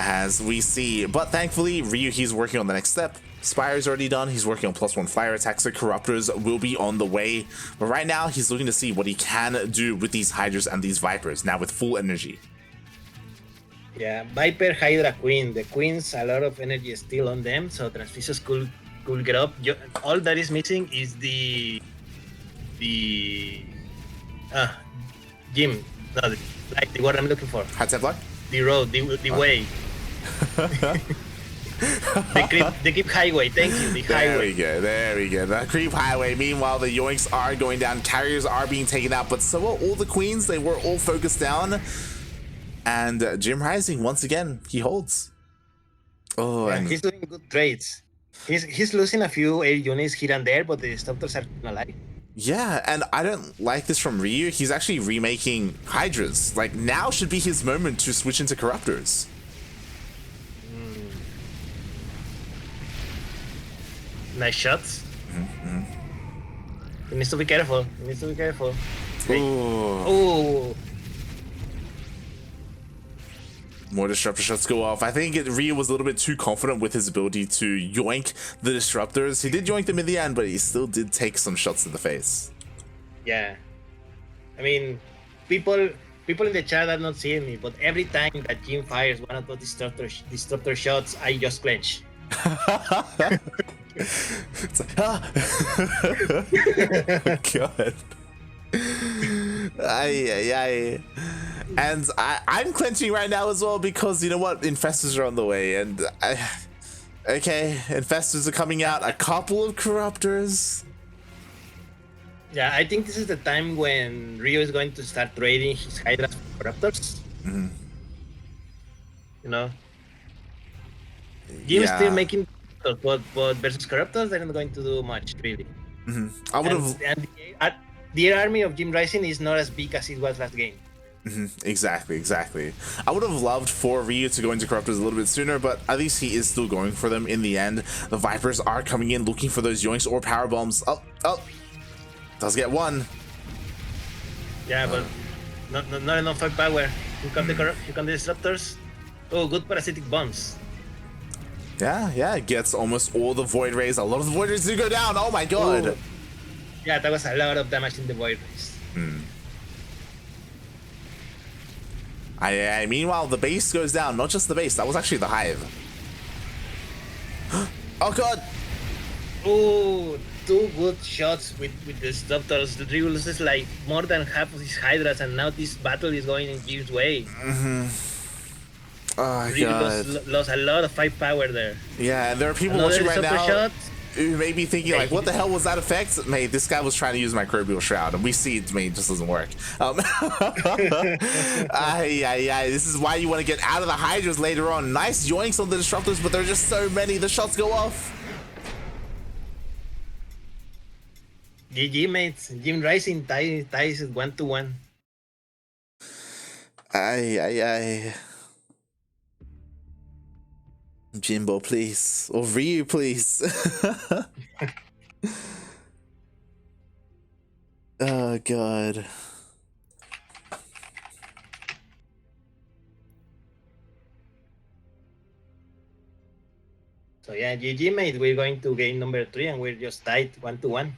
as we see. But thankfully, Ryu, he's working on the next step. Spire's already done. He's working on +1 fire attacks. So Corruptors will be on the way. But right now, he's looking to see what he can do with these Hydras and these Vipers, now with full energy. Yeah, Viper, Hydra, Queen. The Queens, a lot of energy is still on them, so Transfuses could get up. All that is missing is the Jim. No, like the word I'm looking for. Hot block? The road, the way. The creep highway, thank you, the highway. There we go. The creep highway. Meanwhile, the yoinks are going down. Carriers are being taken out, but so are all the queens. They were all focused down. And JimRising, once again, he holds. Oh, yeah, and he's doing good trades. He's losing a few air units here and there, but the Disruptors are alive. yeah, and I don't like this from Ryu. He's actually remaking Hydras. Like, now should be his moment to switch into Corruptors. Nice shots. He needs to be careful. Ooh. More Disruptor shots go off. I think Ryu was a little bit too confident with his ability to yoink the Disruptors. He did yoink them in the end, but he still did take some shots to the face. Yeah. I mean, people in the chat are not seeing me, but every time that Jim fires one of those disruptor shots, I just clench. It's like, God. Aye. And I'm clenching right now as well because, you know what, Infestors are on the way, and okay, Infestors are coming out, a couple of Corruptors. Yeah, I think this is the time when Ryu is going to start trading his Hydras for Corruptors. You know? Jim is still making, but versus Corruptors, they're not going to do much, really. I would have... And the army of JimRising is not as big as it was last game. Exactly. I would have loved for Ryu to go into Corruptors a little bit sooner, but at least he is still going for them in the end. The Vipers are coming in looking for those yoinks or power bombs. Oh, does get one. Yeah, but not enough firepower. Here come the Disruptors. Oh, good parasitic bombs. Yeah, it gets almost all the Void Rays. A lot of the Void Rays do go down. Oh my god. Ooh. Yeah, that was a lot of damage in the Void Rays. Meanwhile, the base goes down. Not just the base, that was actually the hive. Oh god. Oh, 2 good shots with the Disruptors. The Ryu loses like more than half of his Hydras, and now this battle is going in Jim's way. Oh Ryu god. lost a lot of firepower there. Yeah, and there are people watching right now who may be thinking like, what the hell was that effect? Mate, this guy was trying to use Microbial Shroud, and we see it, mate, it just doesn't work. This is why you want to get out of the Hydras later on. Nice yoinks on the Disruptors, but there are just so many. The shots go off. GG, mates. JimRising ties 1-1. Jimbo, please. Or Ryu, please. Oh, God. So, yeah, GG, mate. We're going to game number 3, and we're just tied 1-1.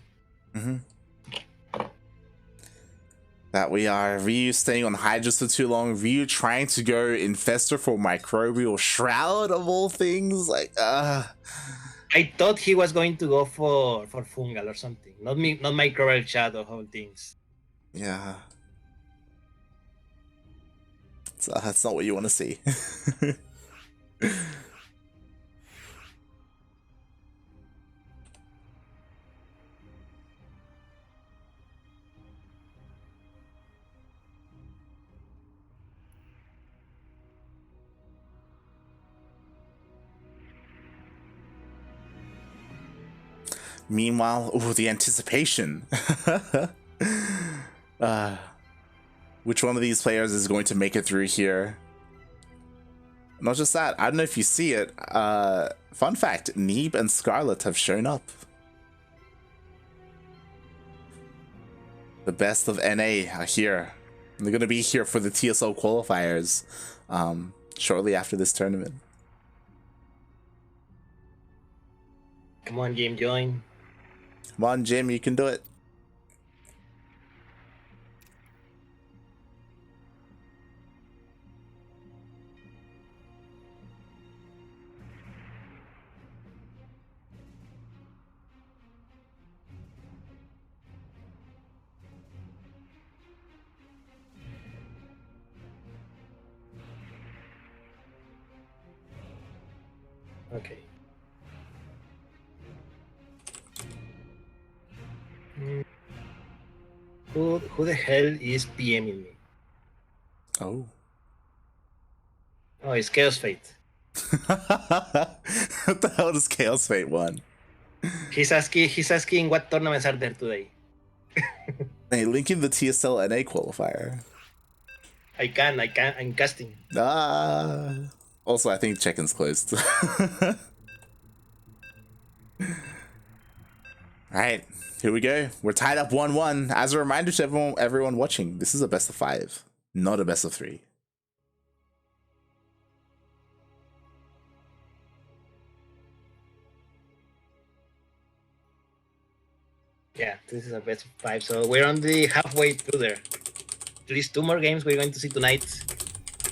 That we are. Ryu staying on Hydras for too long. Ryu trying to go Infestor for Microbial Shroud of all things. Like, I thought he was going to go for Fungal or something. Not Microbial Shroud of all things. Yeah. That's not what you want to see. Meanwhile, the anticipation. Which one of these players is going to make it through here? Not just that, I don't know if you see it. Fun fact, Neeb and Scarlet have shown up. The best of NA are here. They're going to be here for the TSL qualifiers. shortly after this tournament. Come on, Jim, join. Come on, Jim, you can do it. Okay. Who the hell is PMing me? Oh. Oh, it's Chaos Fate. What the hell does Chaos Fate want? He's asking what tournaments are there today. Hey, linking the TSL NA qualifier. I'm casting. Also, I think check-in's closed. Alright, here we go. We're tied up 1-1. As a reminder to everyone watching, this is a best of 5, not a best of 3. Yeah, this is a best of 5. So we're on the halfway through there. At least 2 more games we're going to see tonight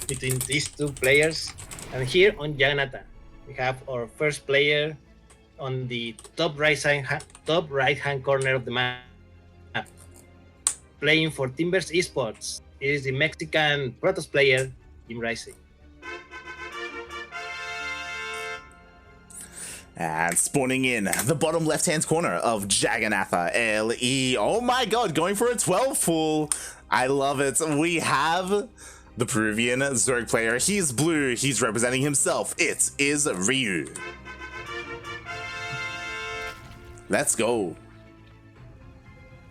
between these 2 players. And here on Jagannatha, we have our first player on the top right-hand corner of the map, playing for Timbers Esports. It is the Mexican Protoss player, JimRising. And spawning in the bottom left-hand corner of Jagannatha LE. Oh my god, going for a 12 full. I love it. We have the Peruvian Zerg player. He's blue. He's representing himself. It is Ryu. Let's go.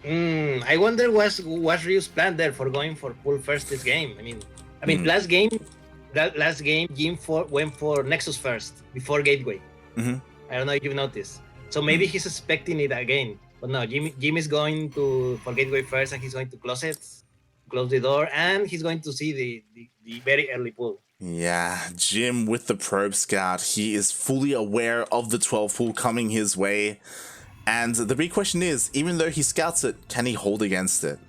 I wonder what's Ryu's plan there for going for full first this game. I mean, last game, Jim went for Nexus first before Gateway. I don't know if you've noticed. So maybe he's expecting it again. But no, Jim is going for Gateway first, and he's going to close the door, and he's going to see the very early pull. Yeah, Jim with the probe scout. He is fully aware of the 12 full coming his way. And the big question is, even though he scouts it, can he hold against it?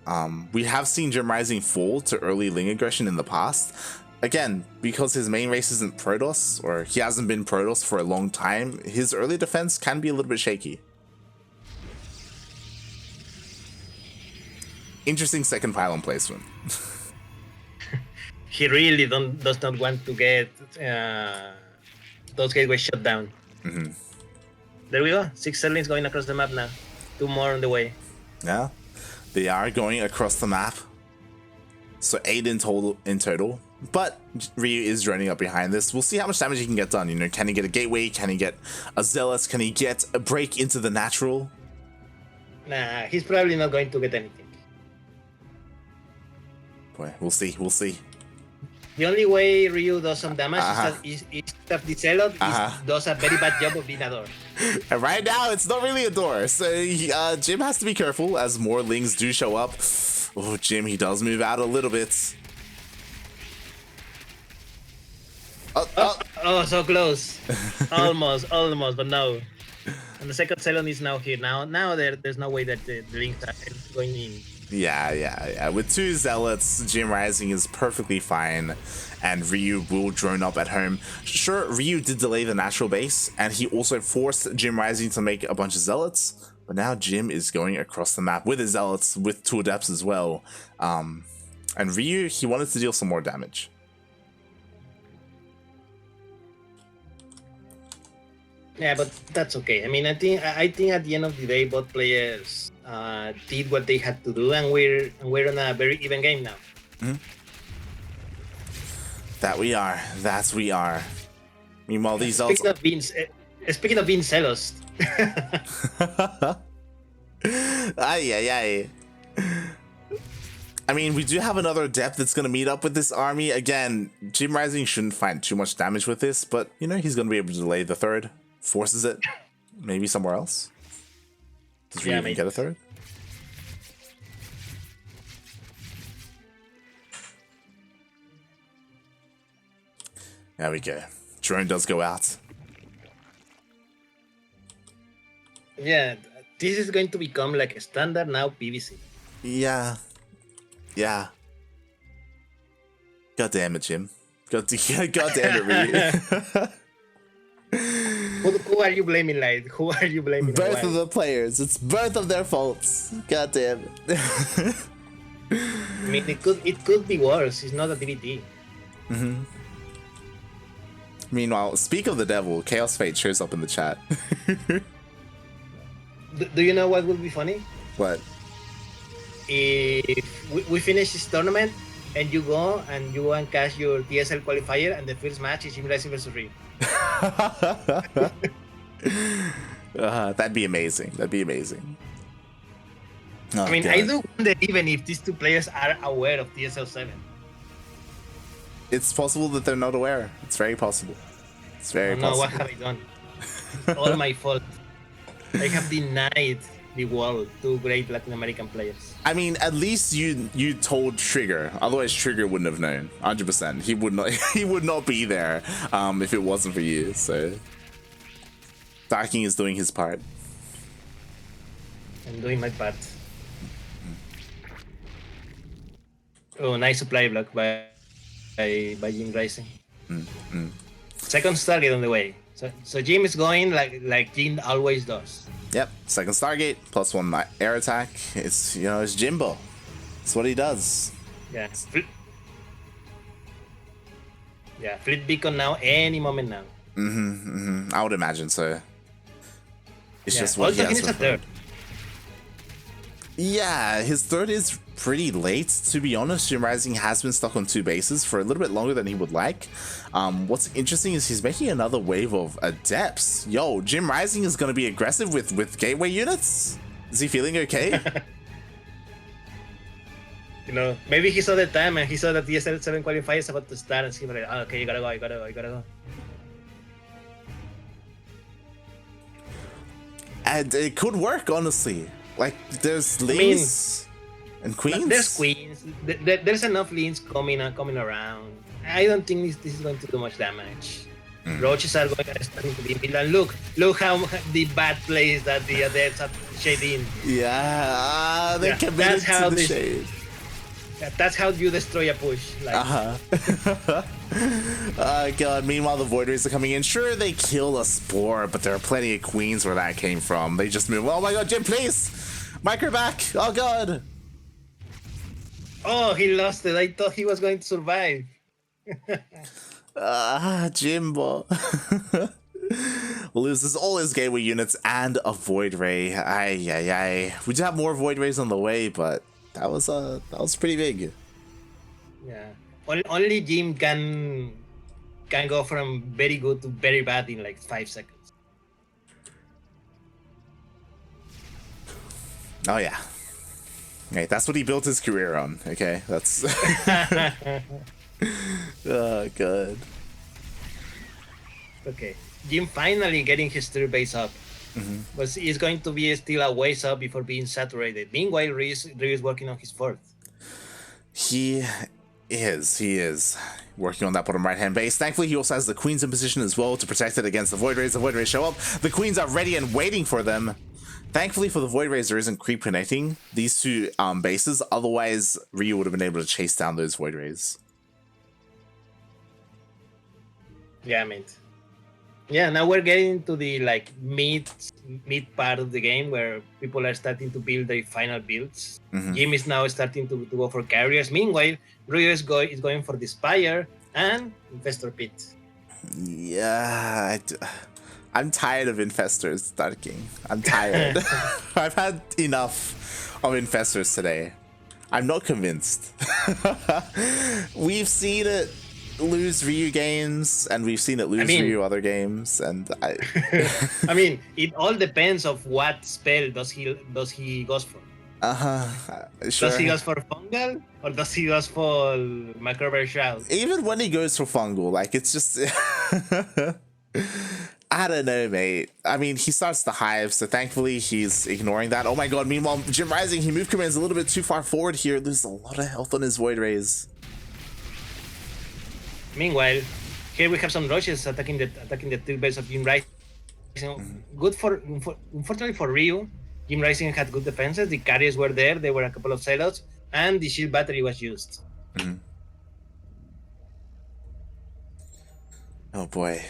We have seen JimRising fall to early Ling aggression in the past. Again, because his main race isn't Protoss, or he hasn't been Protoss for a long time, his early defense can be a little bit shaky. Interesting second pylon placement. He really does not want to get those gateways shut down. There we go. 6 Zerglings going across the map now. 2 more on the way. Yeah, they are going across the map. So 8 in total. But Ryu is running up behind this. We'll see how much damage he can get done. You know, can he get a gateway? Can he get a zealot? Can he get a break into the natural? Nah, he's probably not going to get anything. Boy, we'll see. We'll see. The only way Ryu does some damage is that the zealot does a very bad job of being a door. And right now, it's not really a door. So Jim has to be careful as more Lings do show up. Oh, Jim, he does move out a little bit. Oh, so close. almost, but no. And the second zealot is now here. Now there's no way that the Lings are going in. Yeah. With 2 zealots, JimRising is perfectly fine, and Ryu will drone up at home. Sure, Ryu did delay the natural base, and he also forced JimRising to make a bunch of zealots, but now Jim is going across the map with his zealots, with 2 adepts as well. And Ryu, he wanted to deal some more damage. Yeah, but that's okay. I mean, I think at the end of the day, both players did what they had to do, and we're on a very even game now. That we are. Meanwhile, these speaking of being zealous. Ay. I mean, we do have another adept that's going to meet up with this army. Again, JimRising shouldn't find too much damage with this, but, you know, he's going to be able to delay the third. Forces it maybe somewhere else. Does he even get a third? There we go. Drone does go out. Yeah, this is going to become like a standard now PVC. Yeah. Yeah. God damn it, Jim. God damn it, Ryu. Who are you blaming, Light? Who are you blaming? Both of the players. It's both of their faults. God damn it. I mean, it could be worse. It's not a DVT. Mm-hmm. Meanwhile, speak of the devil, Chaos Fate shows up in the chat. Do you know what would be funny? What? If we finish this tournament and you go and cash your TSL qualifier and the first match is JimRising versus Ryu. That'd be amazing. That'd be amazing. Oh, I mean, God. I do wonder even if these two players are aware of TSL 7. It's possible that they're not aware. It's very possible. It's very possible. No, what have I done? It's all my fault. I have denied the world to great Latin American players. I mean, at least you told Trigger. Otherwise, Trigger wouldn't have known. 100%. He would not. He would not be there if it wasn't for you. So, Darking is doing his part. I'm doing my part. Oh, nice supply block by JimRising. Second Stargate on the way. So Jim is going like Jim always does. Yep, second Stargate, +1 air attack. It's, you know, it's Jimbo. It's what he does. Yeah. Yeah, Fleet Beacon now, any moment now. I would imagine so. It's Yeah. just what Also, he has he's a for third. Yeah, his third is pretty late, to be honest. JimRising has been stuck on 2 bases for a little bit longer than he would like. What's interesting is he's making another wave of adepts. Yo, JimRising is going to be aggressive with gateway units? Is he feeling okay? You know, maybe he saw the time and he saw that the TSL 7 qualifier is about to start and he's like, oh, okay, you gotta go. And it could work, honestly. Like, there's lanes and queens. There's queens. There's enough lanes coming around. I don't think this is going to do much damage. Roaches are starting to be built. And look how the bad plays that the adepts have shading. Yeah, they're committed to the shade. That's how you destroy a push. Like. God, meanwhile the Void Rays are coming in. Sure, they kill a Spore, but there are plenty of queens where that came from. They just move. Oh my god, Jim, please! Micro back! Oh god! Oh, he lost it. I thought he was going to survive. Jimbo. Loses all his gateway units and a Void Ray. Ay. We do have more Void Rays on the way, but that was pretty big. Yeah. Only Jim can go from very good to very bad in like 5 seconds. Oh yeah. Okay, that's what he built his career on. Okay, that's. Oh god. Okay, Jim finally getting his third base up. But he's going to be still a ways up before being saturated. Meanwhile, Ryu is working on his fourth. He is working on that bottom right hand base. Thankfully, he also has the queens in position as well to protect it against the Void Rays. The Void Rays show up. The queens are ready and waiting for them. Thankfully for the Void Rays, there isn't creep connecting these 2 bases. Otherwise, Ryu would have been able to chase down those Void Rays. Yeah, mate. Yeah, now we're getting to the like mid part of the game where people are starting to build their final builds. Jim is now starting to go for carriers. Meanwhile, Ryu is going for the Spire and Infestor Pit. Yeah, I'm tired of infestors, Darking. I'm tired. I've had enough of infestors today. I'm not convinced. We've seen it lose Ryu games, and we've seen it lose Ryu other games, and I mean, it all depends of what spell does he goes for. Sure. Does he goes for fungal or does he goes for Microbear Shroud? Even when he goes for fungal, like, it's just I don't know, mate. I mean, he starts the hive, so thankfully he's ignoring that. Oh my god, meanwhile, JimRising, he moved commands a little bit too far forward here. There's a lot of health on his Void Rays. Meanwhile, Here we have some Roaches attacking the third base of JimRising. Good unfortunately for Ryu, JimRising had good defenses. The carriers were there. There were a couple of sellouts, and the shield battery was used. Oh boy.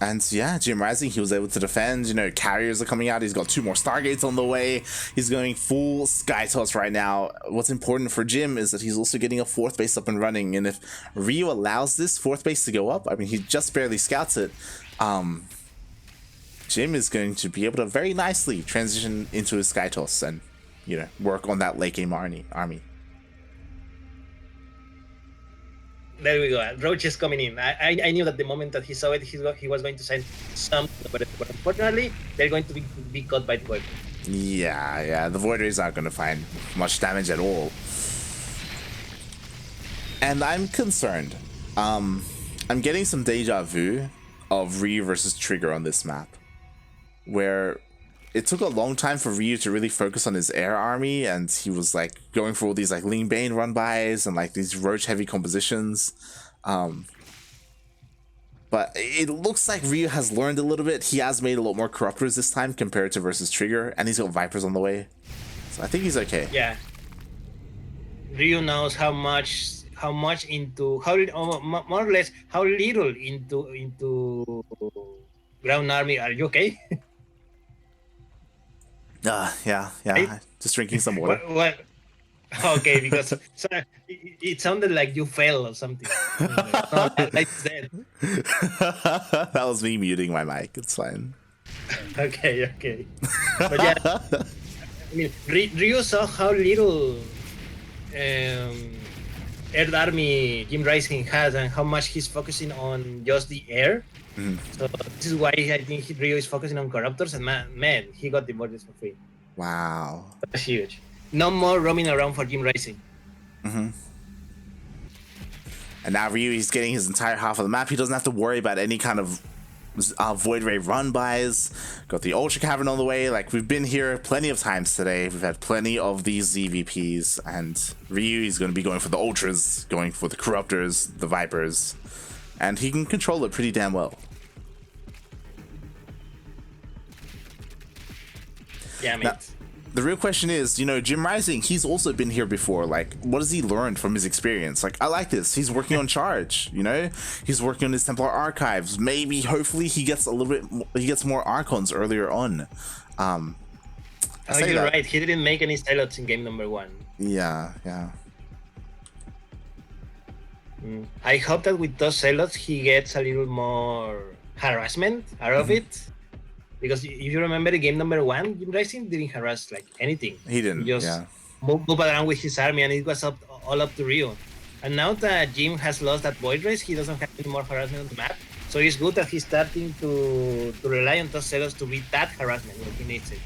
And yeah, JimRising, he was able to defend. You know, carriers are coming out. He's got 2 more Stargates on the way. He's going full Sky Toss right now. What's important for Jim is that he's also getting a 4th base up and running. And if Ryu allows this 4th base to go up, I mean, he just barely scouts it. Jim is going to be able to very nicely transition into his Sky Toss and, you know, work on that late game army. There we go. Roach is coming in. I knew that the moment that he saw it, he was going to send some, but unfortunately, they're going to be caught by the Void. Yeah, the Void Rays aren't going to find much damage at all. And I'm concerned. I'm getting some deja vu of Ryu versus Trigger on this map, where it took a long time for Ryu to really focus on his air army, and he was like going for all these like Lean Bane run-bys and like these Roach heavy compositions. But it looks like Ryu has learned a little bit. He has made a lot more Corruptors this time compared to versus Trigger, and he's got Vipers on the way. So I think he's okay. Yeah. Ryu knows more or less how little into ground army. Are you okay? Yeah. Right? Just drinking some water. What? Okay, because it sounded like you fell or something. No, that's dead. That was me muting my mic. It's fine. Okay. But yeah, I mean, Ryu saw how little Air Army JimRising has and how much he's focusing on just the air. So this is why I think Ryu is focusing on Corruptors, and man, he got the borders for free. Wow. That's huge. No more roaming around for JimRising. And now Ryu, he's getting his entire half of the map. He doesn't have to worry about any kind of Void Ray run-bys. Got the Ultra Cavern on the way. Like, we've been here plenty of times today. We've had plenty of these ZvPs, and Ryu is going to be going for the Ultras, going for the Corruptors, the Vipers, and he can control it pretty damn well. Yeah, mate. Now, the real question is, you know, JimRising, he's also been here before. Like, what has he learned from his experience? Like, I like this. He's working on Charge, you know? He's working on his Templar Archives. Maybe, hopefully, he gets a little bit, he gets more Archons earlier on. You're right. He didn't make any stylots in game number 1. Yeah. I hope that with those zealots he gets a little more harassment out of it. Because if you remember the game number 1, JimRising didn't harass like anything. He didn't. He just move around with his army, and it was all up to Ryu. And now that Jim has lost that Void Race, he doesn't have any more harassment on the map. So it's good that he's starting to rely on those zealots to beat that harassment when he needs it.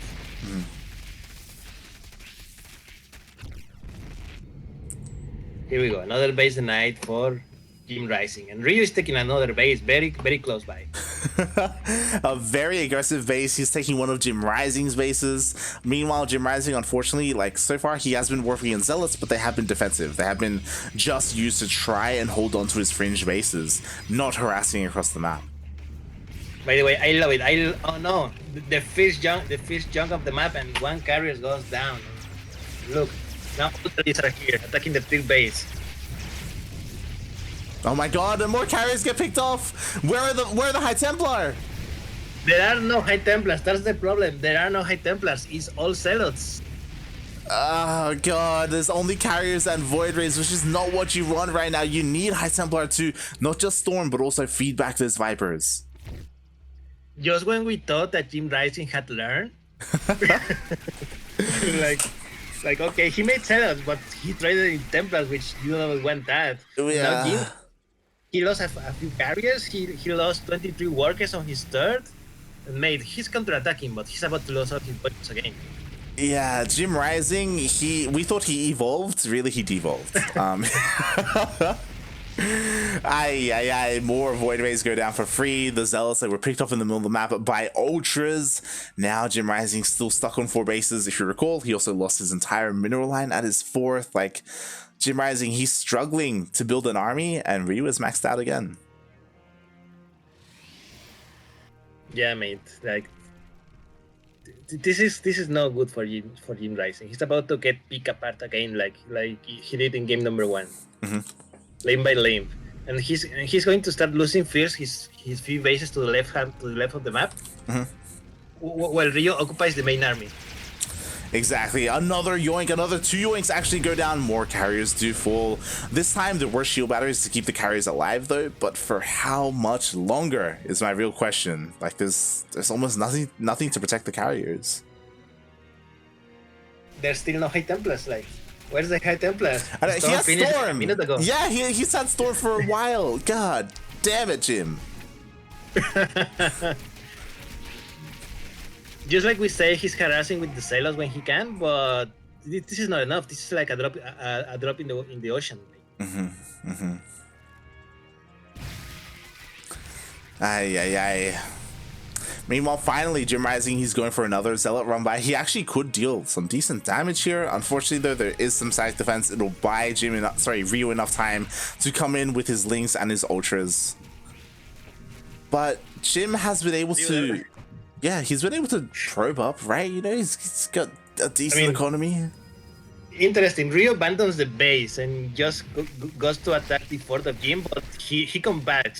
Here we go, another base denied for JimRising, and Ryu is taking another base very, very close by. A very aggressive base. He's taking one of JimRising's bases. Meanwhile, JimRising, unfortunately, like so far, he has been working in Zealots, but they have been defensive. They have been just used to try and hold on to his fringe bases, not harassing across the map. By the way, I love it. Oh no, the fish junk of the map, and one carrier goes down. Look, now all the are here attacking the big base. Oh my god, and more carriers get picked off! Where are the High Templar? There are no High Templars, that's the problem. There are no High Templars, it's all Zealots. Oh god, there's only carriers and Void Rays, which is not what you want right now. You need High Templar to not just storm, but also feed back those Vipers. Just when we thought that JimRising had learned, like okay, he made Zealots, but he traded in Templars, which you know went that. Yeah. Now, he lost a few carriers. He lost 23 workers on his third. And mate, he's counter-attacking, but he's about to lose all his points again. Yeah, JimRising, we thought he evolved. Really, he devolved. More Void Rays go down for free. The Zealots that were picked up in the middle of the map by Ultras. Now JimRising still stuck on 4 bases. If you recall, he also lost his entire mineral line at his 4th. Like, JimRising, he's struggling to build an army, and Ryu is maxed out again. Yeah, mate. Like this is not good for JimRising. He's about to get picked apart again, like he did in game number 1, lane by lane, and he's going to start losing first his few bases to the left of the map, while Ryu occupies the main army. Exactly. Another yoink, another 2 yoinks actually go down. More carriers do fall. This time there were shield batteries to keep the carriers alive though, but for how much longer is my real question. Like there's almost nothing to protect the carriers. There's still no High Templars. Like, where's the High Templars? He has Storm! A minute ago. Yeah, he's had Storm for a while. God damn it, Jim. Just like we say, he's harassing with the sailors when he can, but this is not enough. This is like a drop in the ocean. Ay. Meanwhile, finally, JimRising, he's going for another Zealot run by. He actually could deal some decent damage here. Unfortunately, though, there is some static defense. It'll buy Ryu enough time to come in with his Links and his Ultras. But Jim has been able to... Yeah, he's been able to probe up, right? You know, he's got a decent economy. Interesting. Ryu abandons the base and just goes to attack the fort of Jim, but he comes back.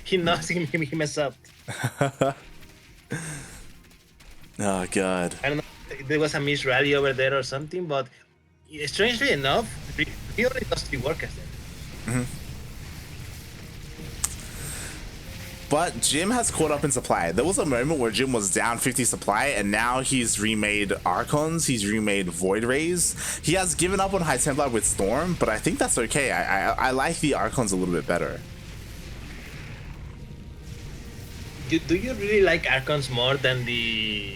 He knows he messed up. Oh, God. I don't know if there was a miss rally over there or something, but strangely enough, he only does 3 workers there. But Jim has caught up in supply. There was a moment where Jim was down 50 supply, and now he's remade Archons, he's remade Void Rays. He has given up on High Templar with Storm, but I think that's okay. I like the Archons a little bit better. Do you really like Archons more than the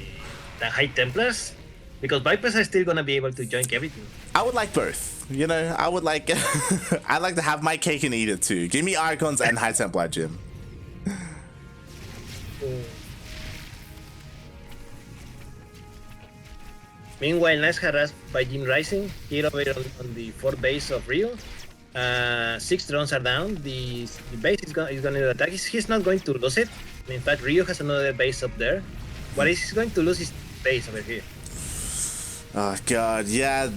High Templars? Because Vipers are still gonna be able to join everything. I would like both. You know, I would like... I'd like to have my cake and eat it too. Give me Archons and High Templar, Jim. Meanwhile, nice harass by JimRising here over on the 4th base of Ryu. 6 drones are down. The base is going to attack. He's not going to lose it. In fact, Ryu has another base up there. What he's going to lose is base over here. Oh god, yeah,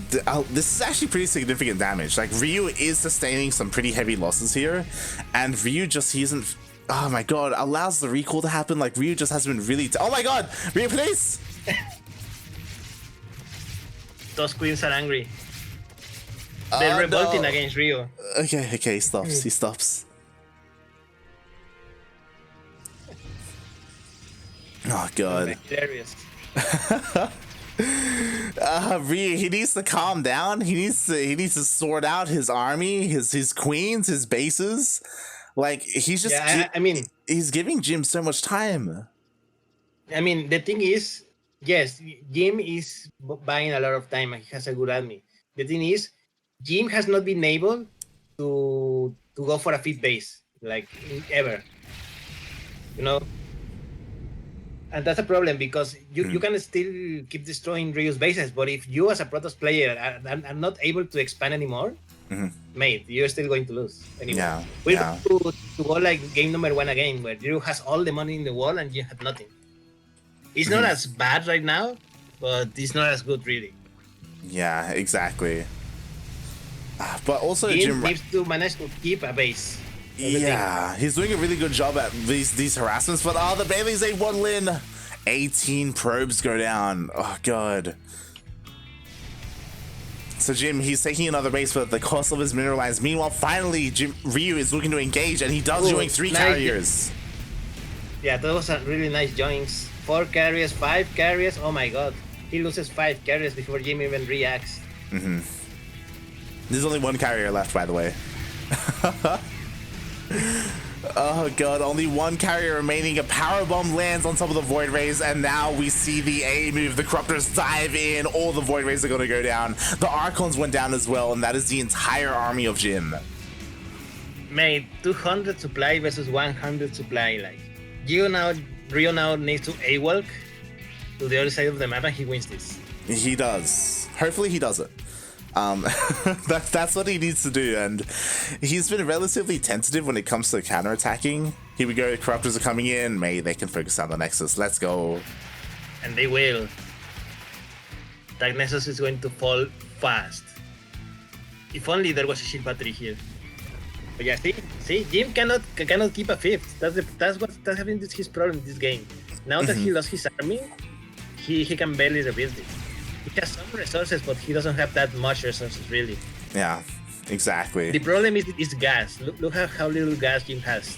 this is actually pretty significant damage. Like, Ryu is sustaining some pretty heavy losses here, and Ryu just, he isn't... Oh my god, allows the recall to happen. Like, Ryu just has been really... Oh my god! Ryu, please! Those queens are angry. They're revolting against Ryu. Okay, he stops. He stops. Oh god. Hilarious. Ryu, he needs to calm down. He needs to sort out his army, his queens, his bases. Like, he's just... Yeah, I mean... He's giving Jim so much time. I mean, the thing is, yes, Jim is buying a lot of time and he has a good army. The thing is, Jim has not been able to go for a fit base, like, ever. You know? And that's a problem because you can still keep destroying Ryu's bases, but if you as a Protoss player are not able to expand anymore, mate, you're still going to lose anyway. Yeah, We're going to go like game number 1 again, where Ryu has all the money in the world and you have nothing. It's not as bad right now, but it's not as good really. Yeah, exactly. But also Jim needs to manage to keep a base. Yeah, he's doing a really good job at these harassments, but the Bailey's A1 Lin. 18 probes go down. Oh god. So Jim, he's taking another base for the cost of his mineral lines. Meanwhile, finally, Ryu is looking to engage, and he does join 3 carriers. Yeah, those are really nice joins. 4 carriers, 5 carriers. Oh my god. He loses 5 carriers before Jim even reacts. There's only 1 carrier left, by the way. Oh god, only 1 carrier remaining. A power bomb lands on top of the Void Rays, and now we see the A move. The Corruptors dive in. All the Void Rays are going to go down. The Archons went down as well, and that is the entire army of Jim. Mate, 200 supply versus 100 supply. Like, Ryu now needs to A-walk to the other side of the map, and he wins this. He does. Hopefully he does it. That's what he needs to do, and he's been relatively tentative when it comes to counterattacking. Here we go, the Corruptors are coming in. Maybe they can focus on the Nexus. Let's go. And they will. That Nexus is going to fall fast. If only there was a shield battery here. But yeah, see, Jim cannot keep a fifth. That's having his problem in this game. Now that he lost his army, he can barely rebuild it. He has some resources, but he doesn't have that much resources really. Yeah, exactly. The problem is gas. Look how little gas Jim has.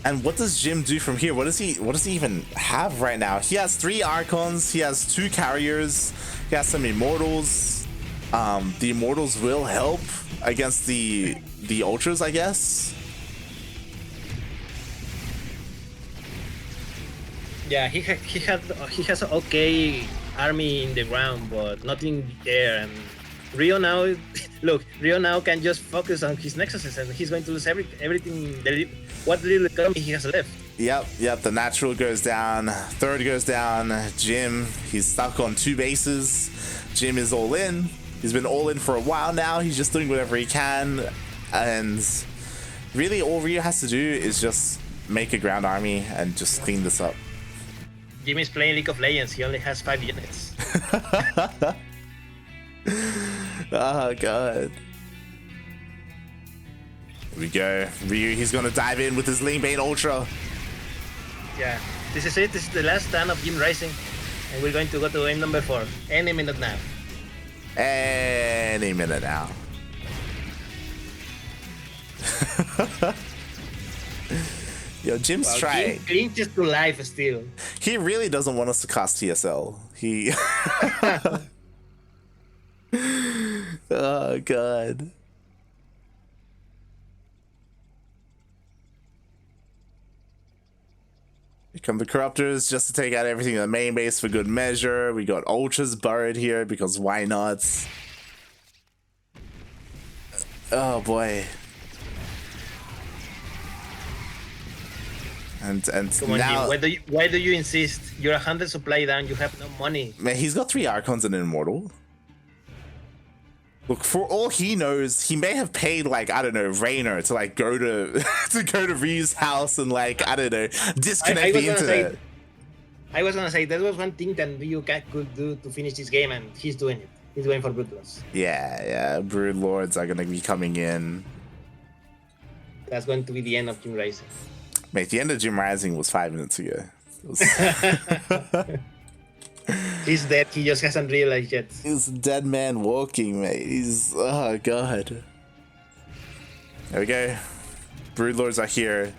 And what does Jim do from here? What does he even have right now? He has 3 Archons, he has 2 carriers, he has some Immortals. The Immortals will help against the Ultras, I guess. Yeah, he has an okay army in the ground, but not in the air. And Rio now, look, Rio now can just focus on his Nexuses, and he's going to lose everything. What little economy he has left. Yep. The natural goes down. Third goes down. Jim, he's stuck on 2 bases. Jim is all in. He's been all in for a while now. He's just doing whatever he can. And really all Rio has to do is just make a ground army and just clean this up. Jim is playing League of Legends. He only has 5 units. Oh, God. Here we go. Ryu, he's going to dive in with his Lingbane Ultra. Yeah, this is it. This is the last stand of JimRising. And we're going to go to game number 4. Any minute now. Any minute now. Yo, Jim's trying. Jim clinches to life still. He really doesn't want us to cast TSL. He... Oh, God. Here come the Corruptors just to take out everything in the main base for good measure. We got Ultras buried here because why not? Oh boy. And Come on, now, Jim. Why do you insist? You're 100 supply down. You have no money. man, he's got 3 Archons and an Immortal. Look, for all he knows, he may have paid, like, I don't know, Rainer to, like, go to Ryu's house and, like, I don't know, disconnect the internet. I was gonna say, that was one thing that Ryu could do to finish this game, and he's doing it. He's going for Brood Lords. Yeah, Brood Lords are gonna be coming in. That's going to be the end of JimRising. Mate, the end of JimRising was 5 minutes ago. He's dead. He just hasn't realized yet. He's a dead man walking, mate. He's... Oh, God. There we go. Brood Lords are here.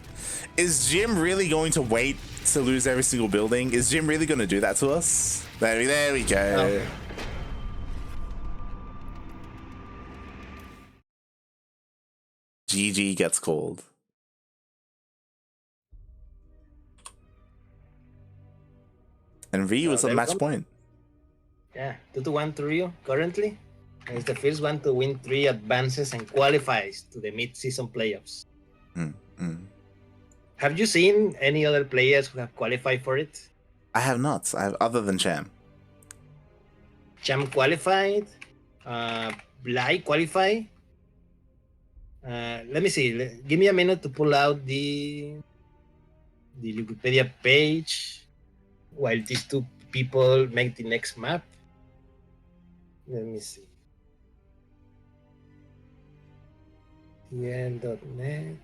Is Jim really going to wait to lose every single building? Is Jim really going to do that to us? There we go. No. GG gets called. And Ryu is on match point. Yeah, 2-1 to Ryu currently. And he's the first one to win 3 advances and qualifies to the mid-season playoffs. Have you seen any other players who have qualified for it? I have not. I have, other than Cham. Cham qualified. Bly qualified. Let me see. Give me a minute to pull out the Wikipedia page while these 2 people make the next map. Let me see. TL.net.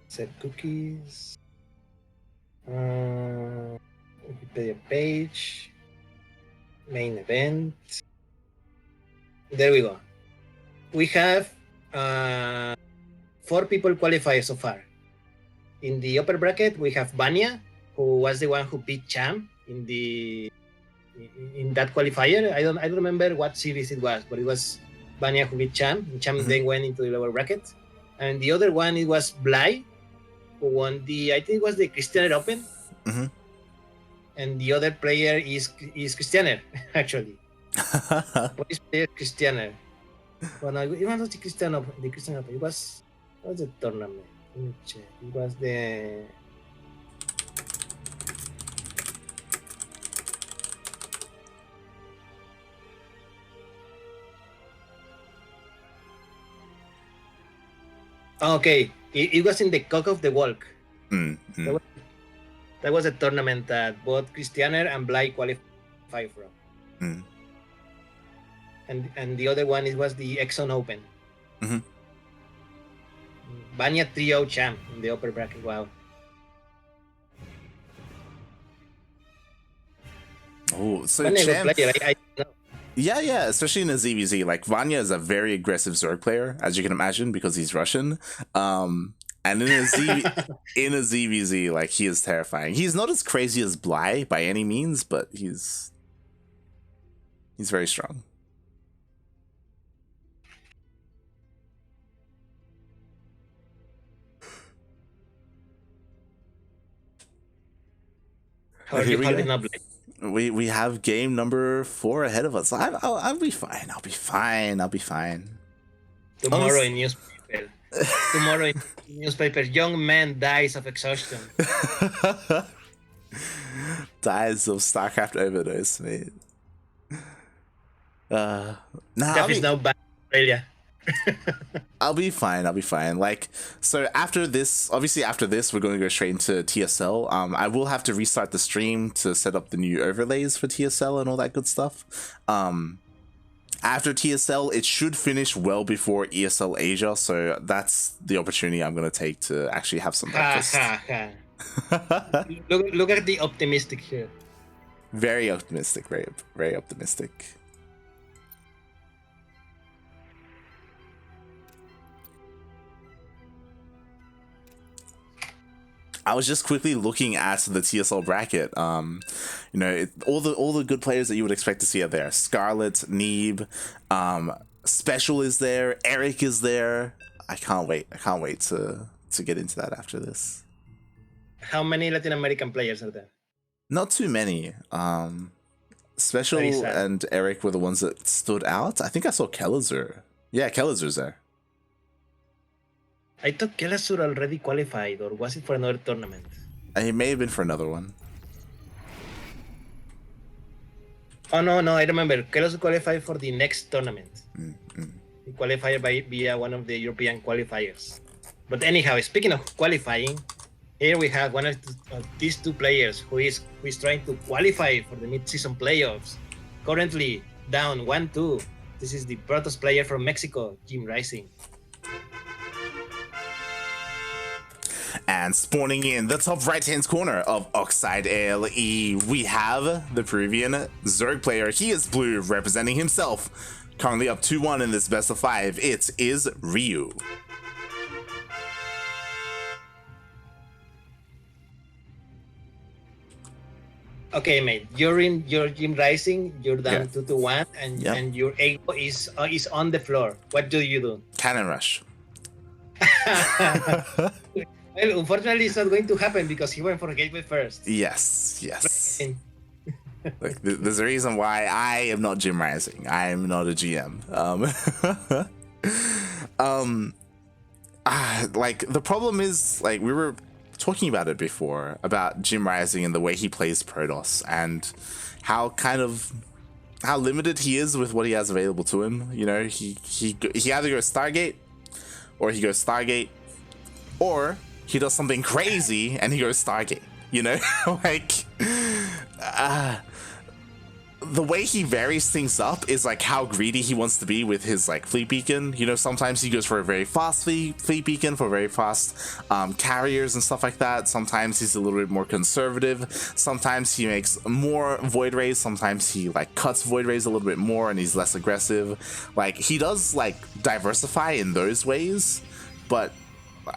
Set cookies. Wikipedia page. Main event. There we go. We have 4 people qualify so far. In the upper bracket, we have Vanya, who was the one who beat Cham in that qualifier. I don't remember what series it was, but it was Vanya who beat Cham. Cham then went into the lower bracket. And the other one, it was Bly, who won I think it was the Christianer Open. And the other player is Christianer, actually. Police player Christianer. Well, no, it was not the Christianer Open. It was the tournament. Let me check. It was the... Okay, it was in the Cock of the Walk. Mm, mm, That was a tournament that both Christianer and Bly qualified from. mm. And the other one, it was the Exxon Open. Mhm. Vanya 3-0 champ in the upper bracket. Wow. Oh, so Vanya champ. good player. I know. Yeah, especially in a ZvZ. Like Vanya is a very aggressive Zerg player, as you can imagine, because he's Russian. And in a ZvZ, like he is terrifying. He's not as crazy as Bly by any means, but he's very strong. How are Here you we holding go. up? We have game number 4 ahead of us. I'll be fine. I'll be fine. I'll be fine. Tomorrow in newspaper. Tomorrow in newspaper, young man dies of exhaustion. Dies of StarCraft overdose, mate. Nah, Jeff is now back in Australia. I'll be fine. I'll be fine. Like, so after this, obviously after this, we're going to go straight into TSL. I will have to restart the stream to set up the new overlays for TSL and all that good stuff. After TSL, it should finish well before ESL Asia, so that's the opportunity I'm going to take to actually have some breakfast. Look at the optimistic here. Very optimistic. Very optimistic. I was just quickly looking at the TSL bracket. You know, all the good players that you would expect to see are there. Scarlet, Neeb, Special is there. Eric is there. I can't wait. I can't wait to get into that after this. How many Latin American players are there? Not too many. Special and Eric were the ones that stood out. I think I saw Kellezer. Yeah, Kellezer's there. I thought Kellezer already qualified, or was it for another tournament? He may have been for another one. Oh no, I remember. Kellezer qualified for the next tournament. He qualified via one of the European qualifiers. But anyhow, speaking of qualifying, here we have one of these two players who is trying to qualify for the mid-season playoffs. Currently down 1-2. This is the Protoss player from Mexico, JimRising. And spawning in the top right-hand corner of Oxide ALE, we have the Peruvian Zerg player. He is blue, representing himself. Currently up 2-1 in this best of 5. It is Ryu. Okay, mate. You're JimRising. You're down 2-1, and your ego is on the floor. What do you do? Cannon rush. Well, unfortunately, it's not going to happen because he went for gateway first. Yes. Like, there's a reason why I am not JimRising. I am not a GM. Like, the problem is, like, we were talking about it before, about JimRising and the way he plays Protoss and how limited he is with what he has available to him. You know, he either goes Stargate, or he goes Stargate, or he does something crazy and he goes Stargate, you know? Like, the way he varies things up is like how greedy he wants to be with his like fleet beacon. You know, sometimes he goes for a very fast fleet beacon, for very fast carriers and stuff like that. Sometimes he's a little bit more conservative. Sometimes he makes more void rays. Sometimes he like cuts void rays a little bit more and he's less aggressive. Like, he does like diversify in those ways, but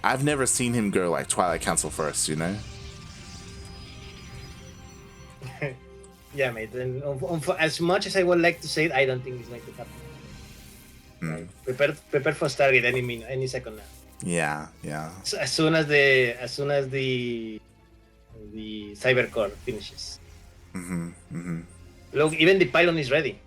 I've never seen him go like Twilight Council first, you know? Yeah, mate. And as much as I would like to say it, I don't think it's going to happen. Prepare for Stargate any second now. Yeah. So as soon as the Cybercore finishes. Look, even the pylon is ready.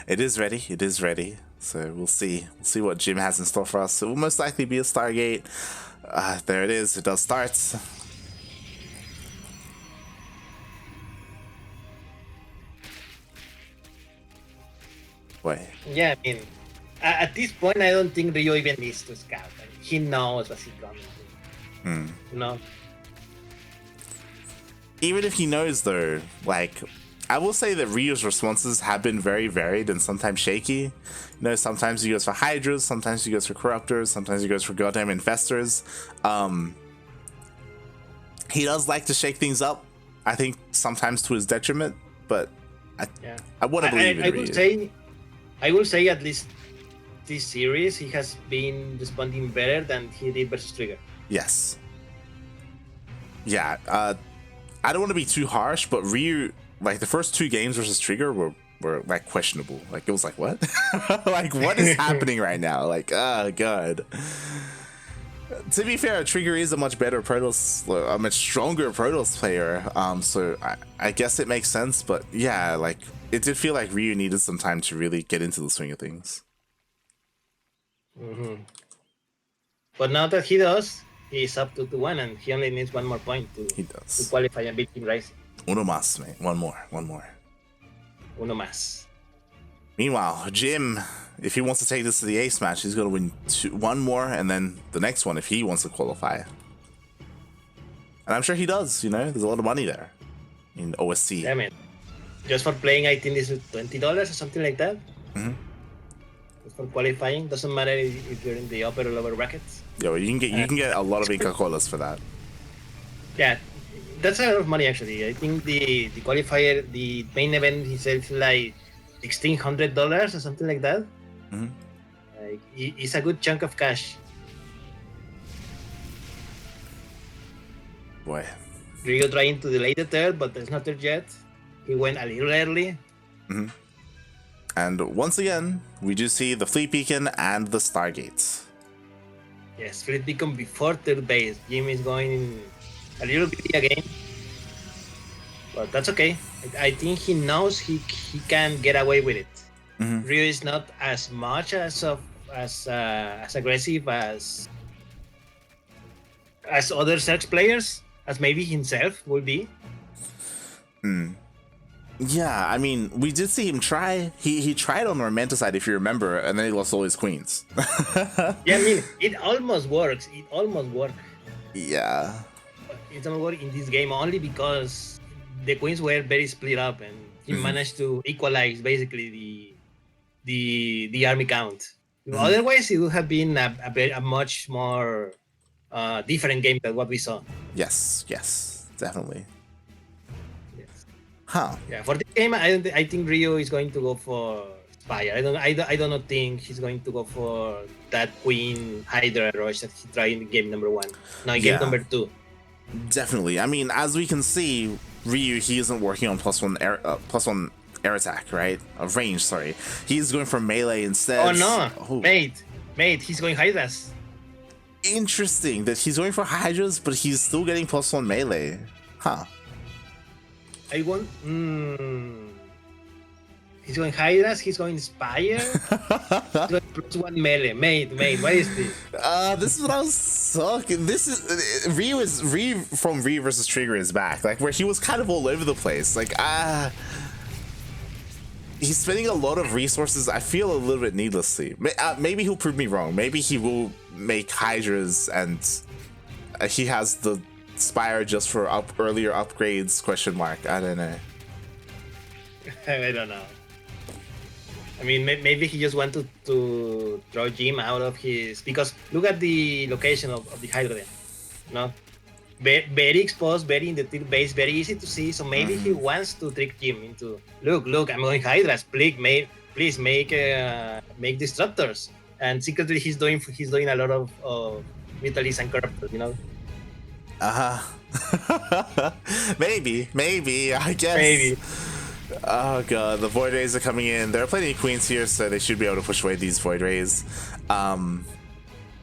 It is ready. So we'll see what Jim has in store for us. It will most likely be a Stargate. There it is. It does start. Wait. Yeah, I mean, At this point, I don't think Ryu even needs to scout. I mean, he knows what's coming. You know. Even if he knows, though, like, I will say that Ryu's responses have been very varied and sometimes shaky. You know, sometimes he goes for Hydras, sometimes he goes for Corruptors, sometimes he goes for goddamn Infestors. He does like to shake things up, I think sometimes to his detriment, but I want to believe in Ryu. I will say at least this series, he has been responding better than he did versus Trigger. Yes. Yeah, I don't want to be too harsh, but Ryu, like the first 2 games versus Trigger were like questionable. Like it was like, what? Like what is happening right now? Like, oh god. To be fair, Trigger is a much better Protoss, a much stronger Protoss player. So I guess it makes sense, but yeah, like it did feel like Ryu needed some time to really get into the swing of things. But now that he does, he's up 2-1, and he only needs 1 more point to qualify and beat JimRising. Uno más, mate. One more. Uno más. Meanwhile, Jim, if he wants to take this to the ace match, he's going to win 1 more, and then the next one if he wants to qualify. And I'm sure he does, you know, there's a lot of money there in OSC. Yeah, man. Just for playing, I think this is $20 or something like that. Just for qualifying, doesn't matter if you're in the upper or lower brackets. Yeah, well, you can get a lot of Inca Colas for that. Yeah, that's a lot of money actually. I think the qualifier, the main event, he said like $1,600 or something like that. Like it's a good chunk of cash. Boy. Ryu trying to delay the third, but there's not third yet. He went a little early. And once again, we do see the Fleet Beacon and the Stargates. Yes, Fleet Beacon before third base. Jim is going a little bit again. But that's okay. I think he knows he can get away with it. Ryu is not as much as aggressive as other search players, as maybe himself will be. Yeah, I mean, we did see him try. He tried on the Romanticide, if you remember, and then he lost all his queens. Yeah, I mean, it almost works. Yeah. It almost worked in this game only because the queens were very split up, and he managed to equalize basically the army count. Otherwise, it would have been a much more different game than what we saw. Yes, definitely. Yeah, for this game, I think Ryu is going to go for Spire. I don't think he's going to go for that Queen Hydra rush that he tried in game number 1. No, in game number 2. Definitely. I mean, as we can see, Ryu, he isn't working on plus one air attack, right? Range, sorry. He's going for melee instead. Oh no, mate, he's going Hydras. Interesting that he's going for Hydras, but he's still getting plus 1 melee. I want. He's going Hydras. He's going Spire. He's going plus 1 melee. Mate. What is this? This is what I was talking. This is Ryu from Ryu versus Trigger is back. Like where he was kind of all over the place. Like he's spending a lot of resources. I feel a little bit needlessly. Maybe he'll prove me wrong. Maybe he will make Hydras and he has the Spire just for earlier upgrades ? I don't know. I don't know. I mean, maybe he just wanted to throw Jim out of his, because look at the location of the Hydra. No, very exposed, very in the tilt base, very easy to see. So maybe he wants to trick Jim into look. I'm going Hydras. Please make disruptors. And secretly he's doing a lot of Vitalis and Corruptors, you know. Maybe, I guess. Maybe. Oh god, the Void Rays are coming in. There are plenty of queens here, so they should be able to push away these Void Rays.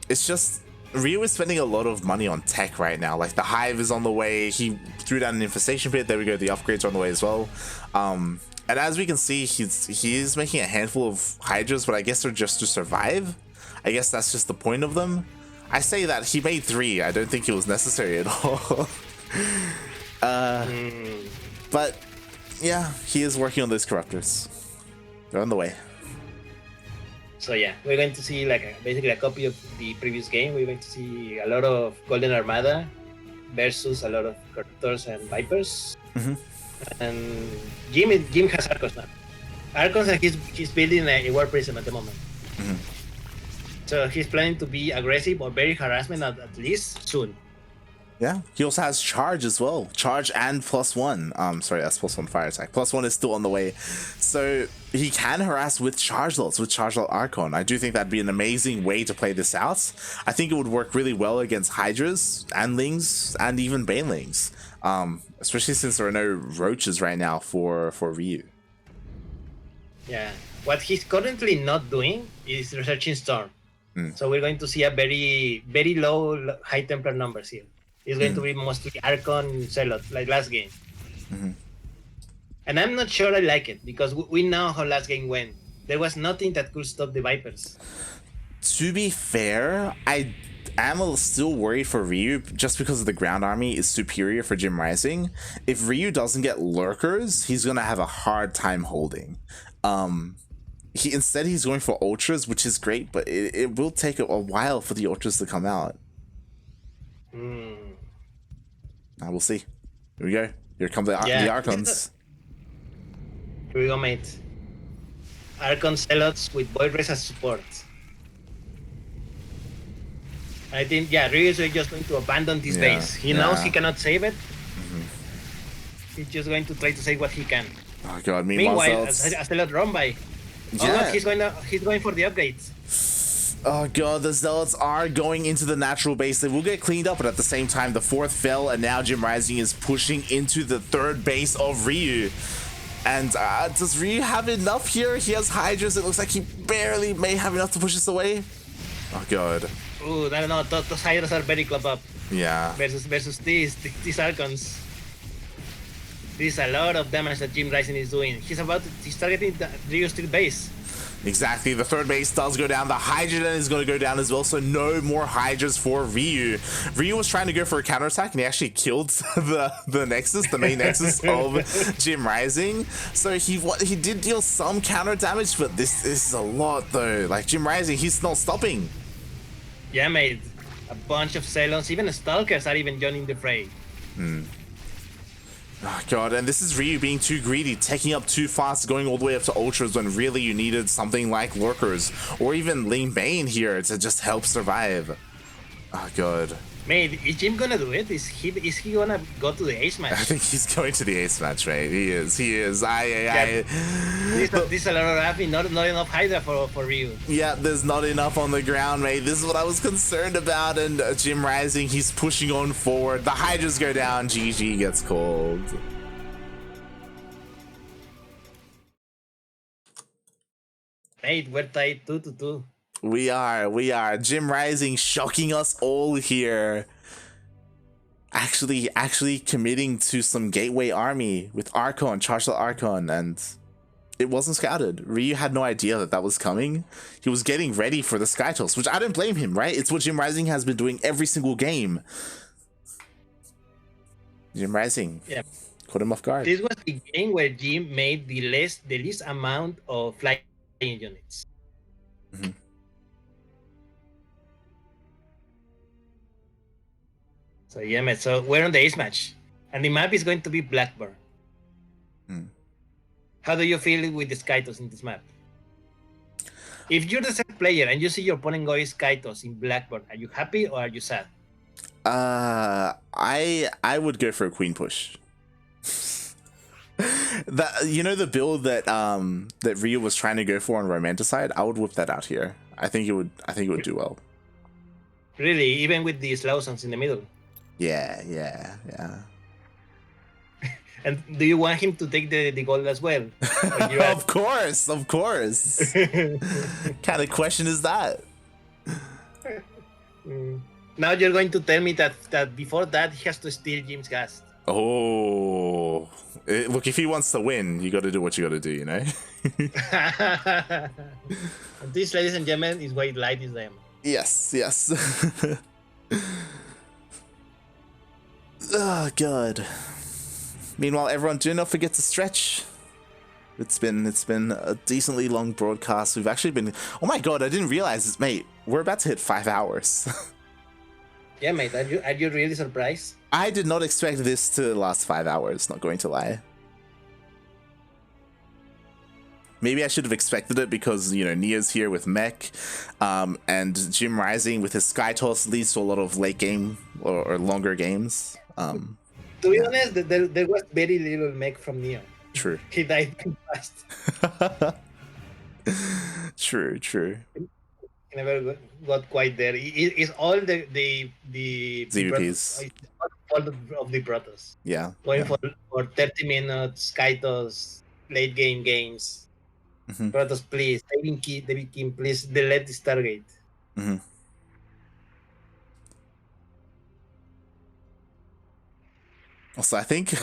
It's just Ryu is spending a lot of money on tech right now. Like the Hive is on the way. He threw down an Infestation Pit. There we go. The upgrades are on the way as well. And as we can see, he's making a handful of Hydras, but I guess they're just to survive. I guess that's just the point of them. I say that he made 3. I don't think it was necessary at all. But yeah, he is working on those Corruptors. They're on the way. So yeah, we're going to see like basically a copy of the previous game. We're going to see a lot of Golden Armada versus a lot of Corruptors and Vipers. Mhm. And Jim has Arcos now. Arcos, and he's building a War Prism at the moment. Mhm. So he's planning to be aggressive or very harassment at least soon. Yeah, he also has charge as well. Charge and +1. Sorry, that's +1 fire attack. +1 is still on the way. So he can harass with charge lots, with charge lot Archon. I do think that'd be an amazing way to play this out. I think it would work really well against Hydras and Lings and even Banelings. Especially since there are no roaches right now for Ryu. Yeah. What he's currently not doing is researching Storm. So we're going to see a very, very low High Templar numbers here. It's going to be mostly Archon Zealot, like last game. And I'm not sure I like it, because we know how last game went. There was nothing that could stop the Vipers. To be fair, I am still worried for Ryu, just because of the ground army is superior for JimRising. If Ryu doesn't get lurkers, he's going to have a hard time holding. Instead he's going for ultras, which is great, but it will take a while for the ultras to come out. We'll see. Here we go. Here come the Archons. Here we go, mate. Archon Zealots with Void Res as support. I think, Ryu is just going to abandon this base. He knows he cannot save it. He's just going to try to save what he can. Oh god, meanwhile, a Zealot run by. Oh no, he's going for the upgrades. Oh god, the Zealots are going into the natural base. They will get cleaned up, but at the same time, the 4th fell, and now JimRising is pushing into the 3rd base of Ryu. And does Ryu have enough here? He has Hydras. It looks like he barely may have enough to push this away. Oh god. Ooh, I don't know. Those Hydras are very club up. Yeah. Versus these Archons. This is a lot of damage that JimRising is doing. He's targeting the Ryu Steel base. Exactly, the 3rd base does go down. The Hydra is going to go down as well, so no more Hydras for Ryu. Ryu was trying to go for a counterattack, and he actually killed the Nexus, the main Nexus of JimRising. So he did deal some counter damage, but this is a lot though. Like JimRising, he's not stopping. Yeah, mate. A bunch of Ceylons, even Stalkers are even joining the fray. Oh god, and this is Ryu being too greedy, taking up too fast, going all the way up to ultras when really you needed something like lurkers or even Ling Bane here to just help survive. Oh god. Mate, is Jim gonna do it? Is he gonna go to the ace match? I think he's going to the ace match, right? He is. This is a lot of rapping, not enough Hydra for Ryu. Yeah, there's not enough on the ground, mate. This is what I was concerned about, and JimRising, he's pushing on forward. The Hydras go down, GG gets called. Mate, we're tied 2-2. We are. JimRising shocking us all here. Actually committing to some gateway army with Archon, Charged Archon, and it wasn't scouted. Ryu had no idea that was coming. He was getting ready for the Sky Toss, which I don't blame him, right? It's what JimRising has been doing every single game. JimRising. Yeah. Caught him off guard. This was the game where Jim made the least amount of flying units. So yeah, mate. So we're on the ace match, and the map is going to be Blackburn. How do you feel with the Skytos in this map? If you're the set player and you see your opponent going Skytos in Blackburn, are you happy or are you sad? I would go for a queen push. The build that that Ryu was trying to go for on Romanticide, I would whip that out here. I think it would do well. Really, even with the slow songs in the middle. Yeah. And do you want him to take the gold as well? Of course. Kind of question is that? Now you're going to tell me that before that he has to steal Jim's gas. Oh, look, if he wants to win, you got to do what you got to do, you know? And this, ladies and gentlemen, is why light is them. Yes. Oh, God. Meanwhile, everyone, do not forget to stretch. It's been a decently long broadcast. We've actually been. Oh my god! I didn't realize this, mate. We're about to hit 5 hours. Yeah, mate. Are you really surprised? I did not expect this to last 5 hours. Not going to lie. Maybe I should have expected it because, you know, Nia's here with Mech, and JimRising with his Skytoss leads to a lot of late game or longer games. To be honest, there was very little Mech from Nia. True. He died too fast. True. He never got quite there. It's all the ZvPs. It's all of the Protoss. Yeah. Going for 30 minutes, Skytoss, late game games. Mm-hmm. Protoss, please. David King, please delete the Stargate. Mm-hmm. Also, I think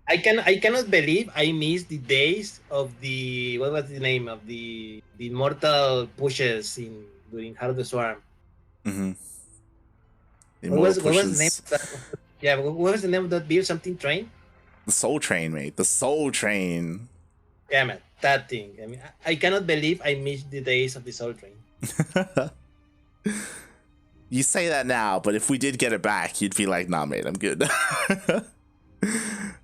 I cannot believe I missed the days of the, what was the name of the immortal pushes during Heart of the Swarm. Mm-hmm. What was the name of that? Yeah, what was the name of that build? Something train? The Soul Train, mate. The Soul Train. Yeah, man, that thing. I mean, I cannot believe I missed the days of the Soul Train. You say that now, but if we did get it back, you'd be like, "Nah, mate, I'm good."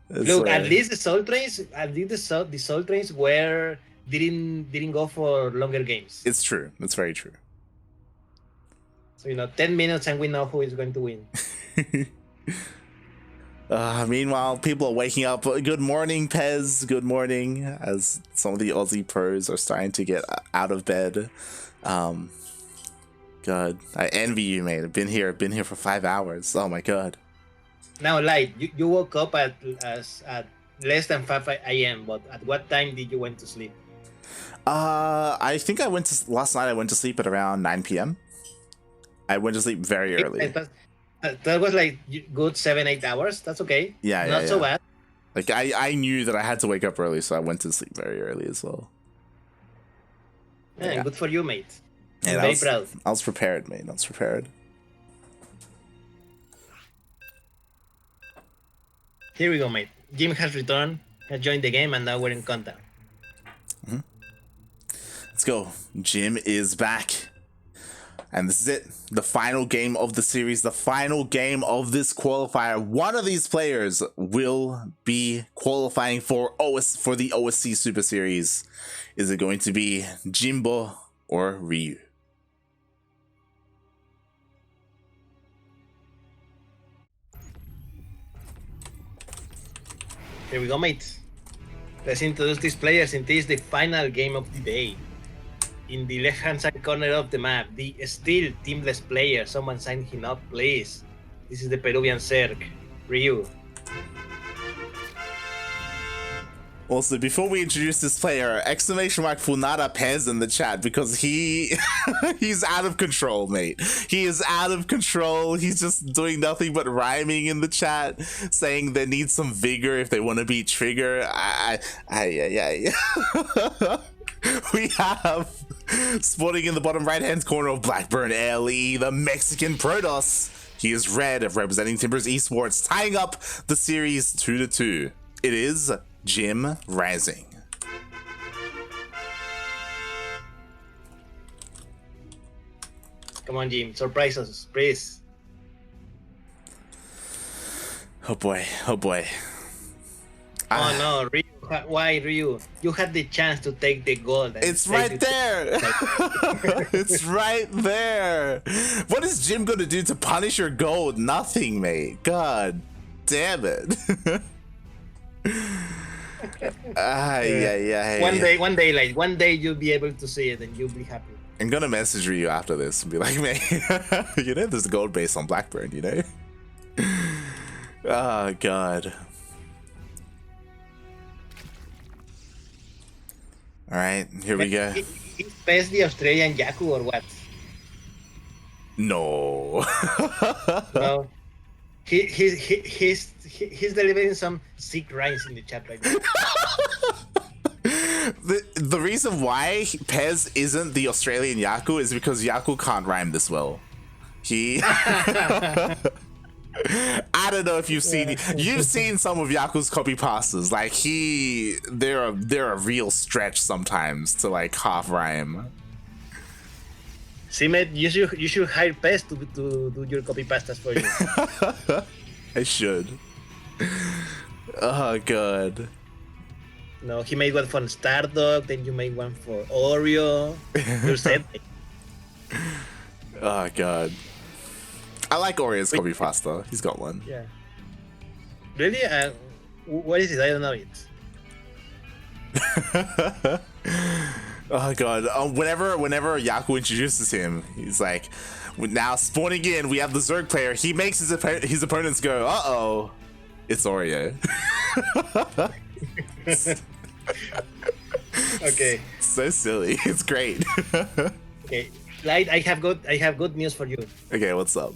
Look, at least the Soul Trains, the Soul Trains didn't go for longer games. It's true. It's very true. So 10 minutes and we know who is going to win. Meanwhile, people are waking up. Good morning, Pez. Good morning, as some of the Aussie pros are starting to get out of bed. God, I envy you, mate. I've been here for 5 hours. Oh my god. Now, Light, you woke up at less than 5 a.m., but at what time did you went to sleep? I think last night I went to sleep at around 9 p.m. I went to sleep very early. That was like good 7-8 hours. That's okay. Yeah, Not so bad. Like I knew that I had to wake up early, so I went to sleep very early as well. Yeah. Good for you, mate. I'm And very proud. I was prepared, mate. I was prepared. Here we go, mate. Jim has returned, has joined the game, and now we're in contact. Let's go. Jim is back. And this is it. The final game of the series. The final game of this qualifier. One of these players will be qualifying for the OSC Super Series. Is it going to be Jimbo or Ryu? Here we go, mate. Let's introduce these players, and this is the final game of the day. In the left-hand side corner of the map, the still teamless player. Someone sign him up, please. This is the Peruvian Zerg, Ryu. Also, before we introduce this player, exclamation mark Funada Pez in the chat because he's out of control, mate. He is out of control. He's just doing nothing but rhyming in the chat, saying they need some vigor if they want to beat Trigger. We have sporting in the bottom right-hand corner of Blackburn LE, the Mexican Protoss. He is red, representing Timbers Esports, tying up the series 2-2. It is JimRising. Come on, Jim. Surprise us, please. Oh boy, oh boy. Oh no, Ryu. Why, Ryu? You had the chance to take the gold. It's right there. It's right there. What is Jim gonna do to punish your gold? Nothing, mate. God damn it. One day you'll be able to see it and you'll be happy. I'm gonna message you after this and be like, man, you know there's gold based on Blackburn, you know? Oh god. Alright, here we go. Is Pez the Australian Yaku or what? No. No. He's delivering some sick rhymes in the chat right now. The reason why Pez isn't the Australian Yaku is because Yaku can't rhyme this well. I don't know if you've seen some of Yaku's copy passes. Like they're a real stretch sometimes to like half rhyme. See, mate, you should hire Pest to do your copy pastas for you. I should. Oh god. No, he made one for Stardog, then you made one for Oreo. You're set. Oh god. I like Oreo's copy pasta. He's got one. Yeah. Really? What is it? I don't know it. Oh god. Whenever Yaku introduces him, he's like, now spawning in, we have the Zerg player. He makes his opponents go, uh-oh, it's Oreo. Okay. So silly. It's great. Okay. Light, I have good news for you. Okay, what's up?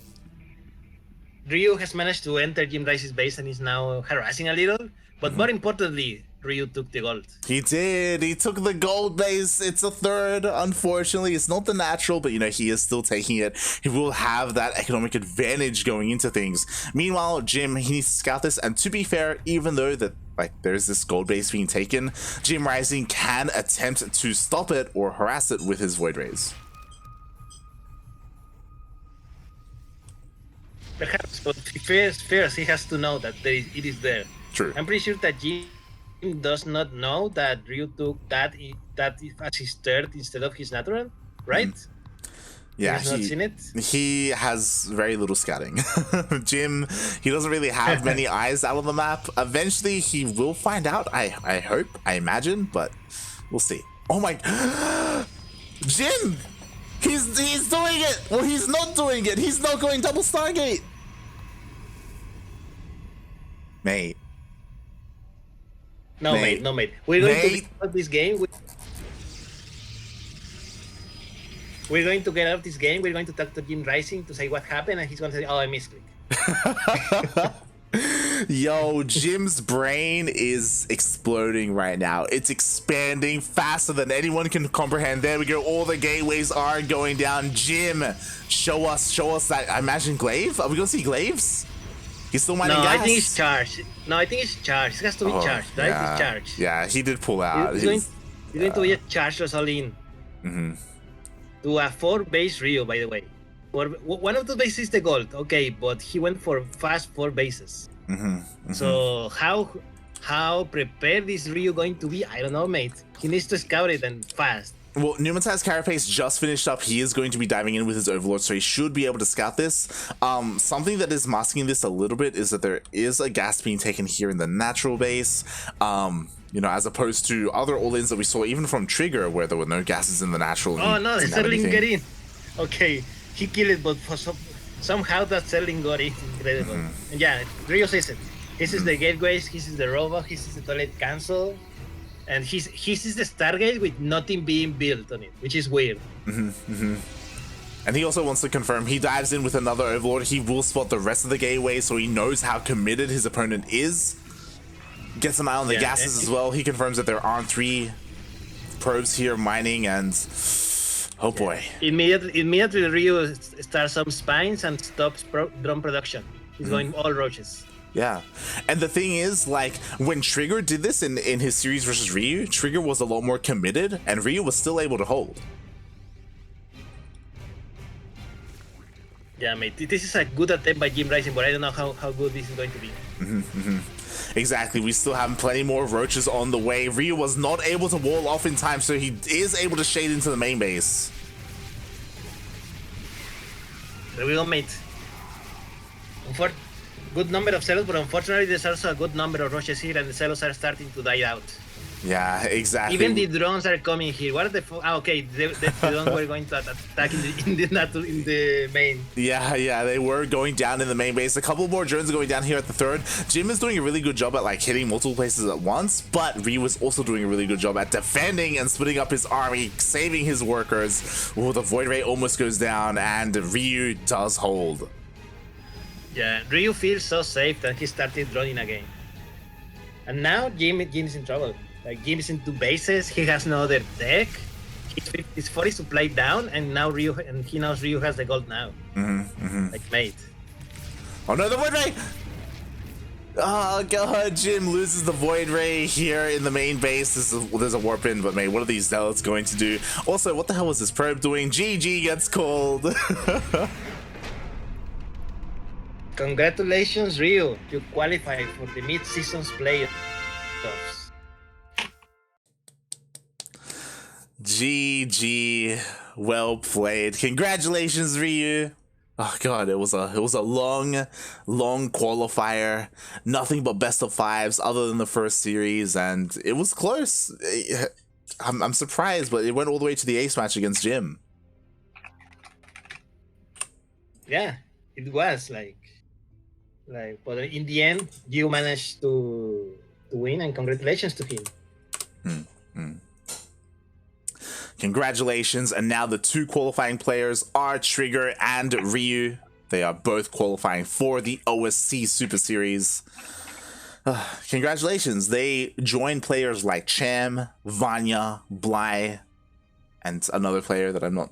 Ryu has managed to enter JimRising's base and is now harassing a little, but more importantly, Ryu took the gold. He did. He took the gold base. It's a third. Unfortunately, it's not the natural, but he is still taking it. He will have that economic advantage going into things. Meanwhile, Jim, he needs to scout this, and to be fair, even though that there's this gold base being taken, JimRising can attempt to stop it or harass it with his Void Rays. Perhaps, but first he has to know that it is there. True. I'm pretty sure that Jim does not know that Ryu took that as his third instead of his natural, right? Yeah, he has not seen it. He has very little scouting. Jim, he doesn't really have many eyes out on the map. Eventually, he will find out. I hope, I imagine, but we'll see. Oh my, Jim! He's doing it! Well, he's not doing it! He's not going double Stargate! Mate. No, mate. We're going to get out of this game. We're going to get out of this game. We're going to talk to JimRising to say what happened, and he's going to say, oh, I misclicked. Yo, Jim's brain is exploding right now. It's expanding faster than anyone can comprehend. There we go. All the gateways are going down. Jim, show us that. I imagine Glaive. Are we gonna see Glaives? He's still mining gas. I think it's charged. No, I think it's charged. It has to be charged, right? Yeah. It's charged. Yeah, he did pull out. He's going to get charged or all-in. To a 4-base Ryu, by the way. One of the bases is the gold, okay, but he went for fast 4 bases. So how prepared is Ryu going to be? I don't know, mate. He needs to scout it and fast. Well, Numantize's Carapace just finished up. He is going to be diving in with his Overlord, so he should be able to scout this. Something that is masking this a little bit is that there is a gas being taken here in the natural base. As opposed to other all-ins that we saw, even from Trigger, where there were no gases in the natural. Oh no, the Sterling get in. Okay, he killed it, but for somehow that Sterling got it. Incredible. And yeah, Ryu says it. This is the gateways, this is the robot, this is the toilet cancel. And he sees the Stargate with nothing being built on it, which is weird. And he also wants to confirm he dives in with another Overlord. He will spot the rest of the gateway, so he knows how committed his opponent is. Gets an eye on the gases as well. He confirms that there aren't 3 probes here mining, and oh boy. Immediately Ryu starts some spines and stops drone production. He's going all roaches. Yeah, and the thing is, when Trigger did this in his series versus Ryu, Trigger was a lot more committed, and Ryu was still able to hold. Yeah, mate, this is a good attempt by JimRising, but I don't know how good this is going to be. Exactly, we still have plenty more roaches on the way. Ryu was not able to wall off in time, so he is able to shade into the main base. There we go, mate. Good number of Celos, but unfortunately there's also a good number of roaches here, and the Celos are starting to die out. Yeah, exactly. Even the drones are coming here. What are the okay, the drones were going to attack in the main. Yeah, they were going down in the main base. A couple more drones are going down here at the third. Jim is doing a really good job at hitting multiple places at once, but Ryu is also doing a really good job at defending and splitting up his army, saving his workers. Oh, the Void Ray almost goes down, and Ryu does hold. Yeah, Ryu feels so safe that he started droning again. And now Jim is in trouble. Jim is into bases, he has no other deck, his 40 supply down, and now he knows Ryu has the gold now. Mate. Oh no, the Void Ray! Oh god, Jim loses the Void Ray here in the main base. There's a warp in, but mate, what are these zealots going to do? Also, what the hell was this probe doing? GG gets called. Congratulations, Ryu. You qualified for the mid-seasons playoffs. GG. Well played. Congratulations, Ryu. Oh god, it was a long qualifier. Nothing but best of fives other than the first series, and it was close. I'm surprised, but it went all the way to the ace match against Jim. Yeah, it was but in the end, you managed to win, and congratulations to him. Congratulations, and now the two qualifying players are Trigger and Ryu. They are both qualifying for the OSC Super Series. Congratulations. They join players like Cham, Vanya, Bly, and another player that I'm not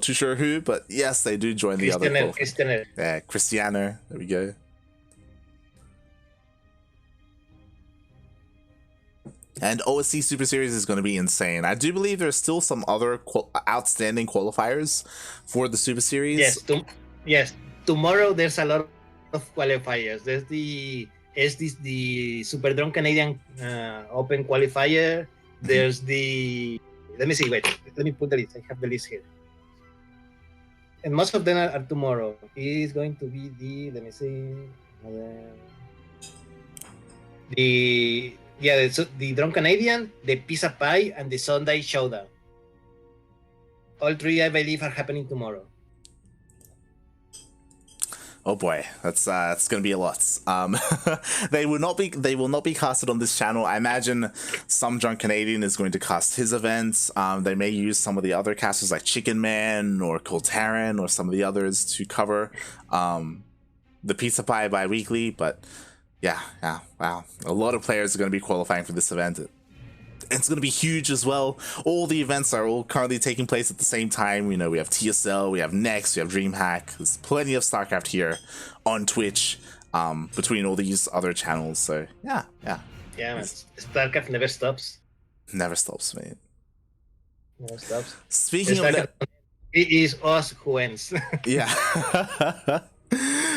too sure who, but yes, they do join the other. Cristiano. Yeah, Cristiano. There we go. And OSC Super Series is going to be insane. I do believe there's still some other outstanding qualifiers for the Super Series. Yes. Tomorrow there's a lot of qualifiers. There's the Super Drone Canadian Open qualifier. There's the let me see. Wait, let me put the list. I have the list here. And most of them are tomorrow. It is going to be let me see. The Drone Canadian, the Pizza Pie, and the Sunday Showdown. All three, I believe, are happening tomorrow. Oh boy, that's gonna be a lot. They will not be casted on this channel. I imagine some Drunk Canadian is going to cast his events. They may use some of the other casters like Chicken Man or Coltaran or some of the others to cover the Pizza Pie bi-weekly, but yeah, wow. A lot of players are going to be qualifying for this event. It's going to be huge as well. All the events are all currently taking place at the same time. You know, we have TSL, we have Next, we have DreamHack. There's plenty of StarCraft here on Twitch between all these other channels. So, yeah. Yeah, man. StarCraft never stops. Never stops, mate. Never stops. Speaking of that... It is us who wins. Yeah.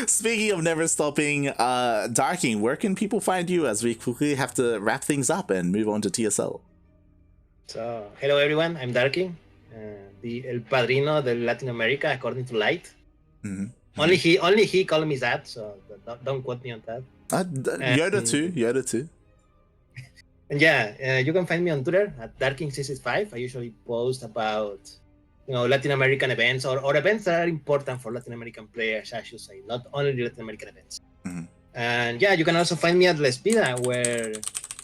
Speaking of never stopping, Darking, where can people find you as we quickly have to wrap things up and move on to TSL? So, hello everyone, I'm Darking, the El Padrino de Latin America, according to Light. Mm-hmm. Only he called me that, so don't quote me on that. Yoda too. And yeah, you can find me on Twitter at Darking665. I usually post about Latin American events or events that are important for Latin American players, I should say, not only Latin American events. Mm-hmm. And yeah, you can also find me at La Espida,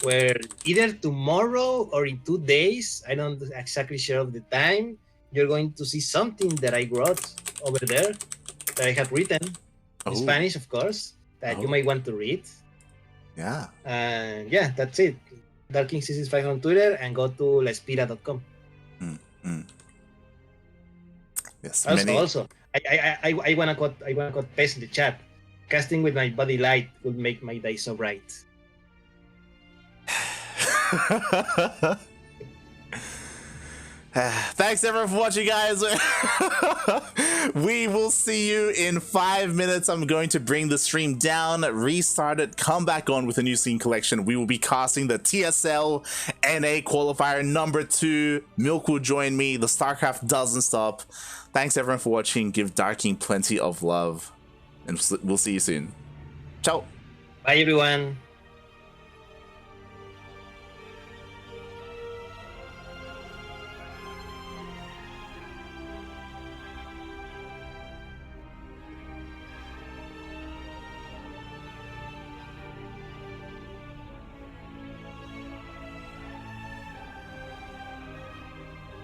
where either tomorrow or in 2 days, I don't exactly sure of the time, you're going to see something that I wrote over there, that I have written in Spanish, of course, that you might want to read. Yeah. And yeah, that's it. Darking665 on Twitter, and go to laespira.com. Yes. Also, I wanna quote paste in the chat. Casting with my body light will make my day so bright. Thanks everyone for watching, guys. We will see you in 5 minutes. I'm going to bring the stream down, restart it, come back on with a new scene collection. We will be casting the TSL NA qualifier number 2. Milk will join me. The StarCraft doesn't stop. Thanks everyone for watching. Give Darking plenty of love, and we'll see you soon. Ciao. Bye everyone.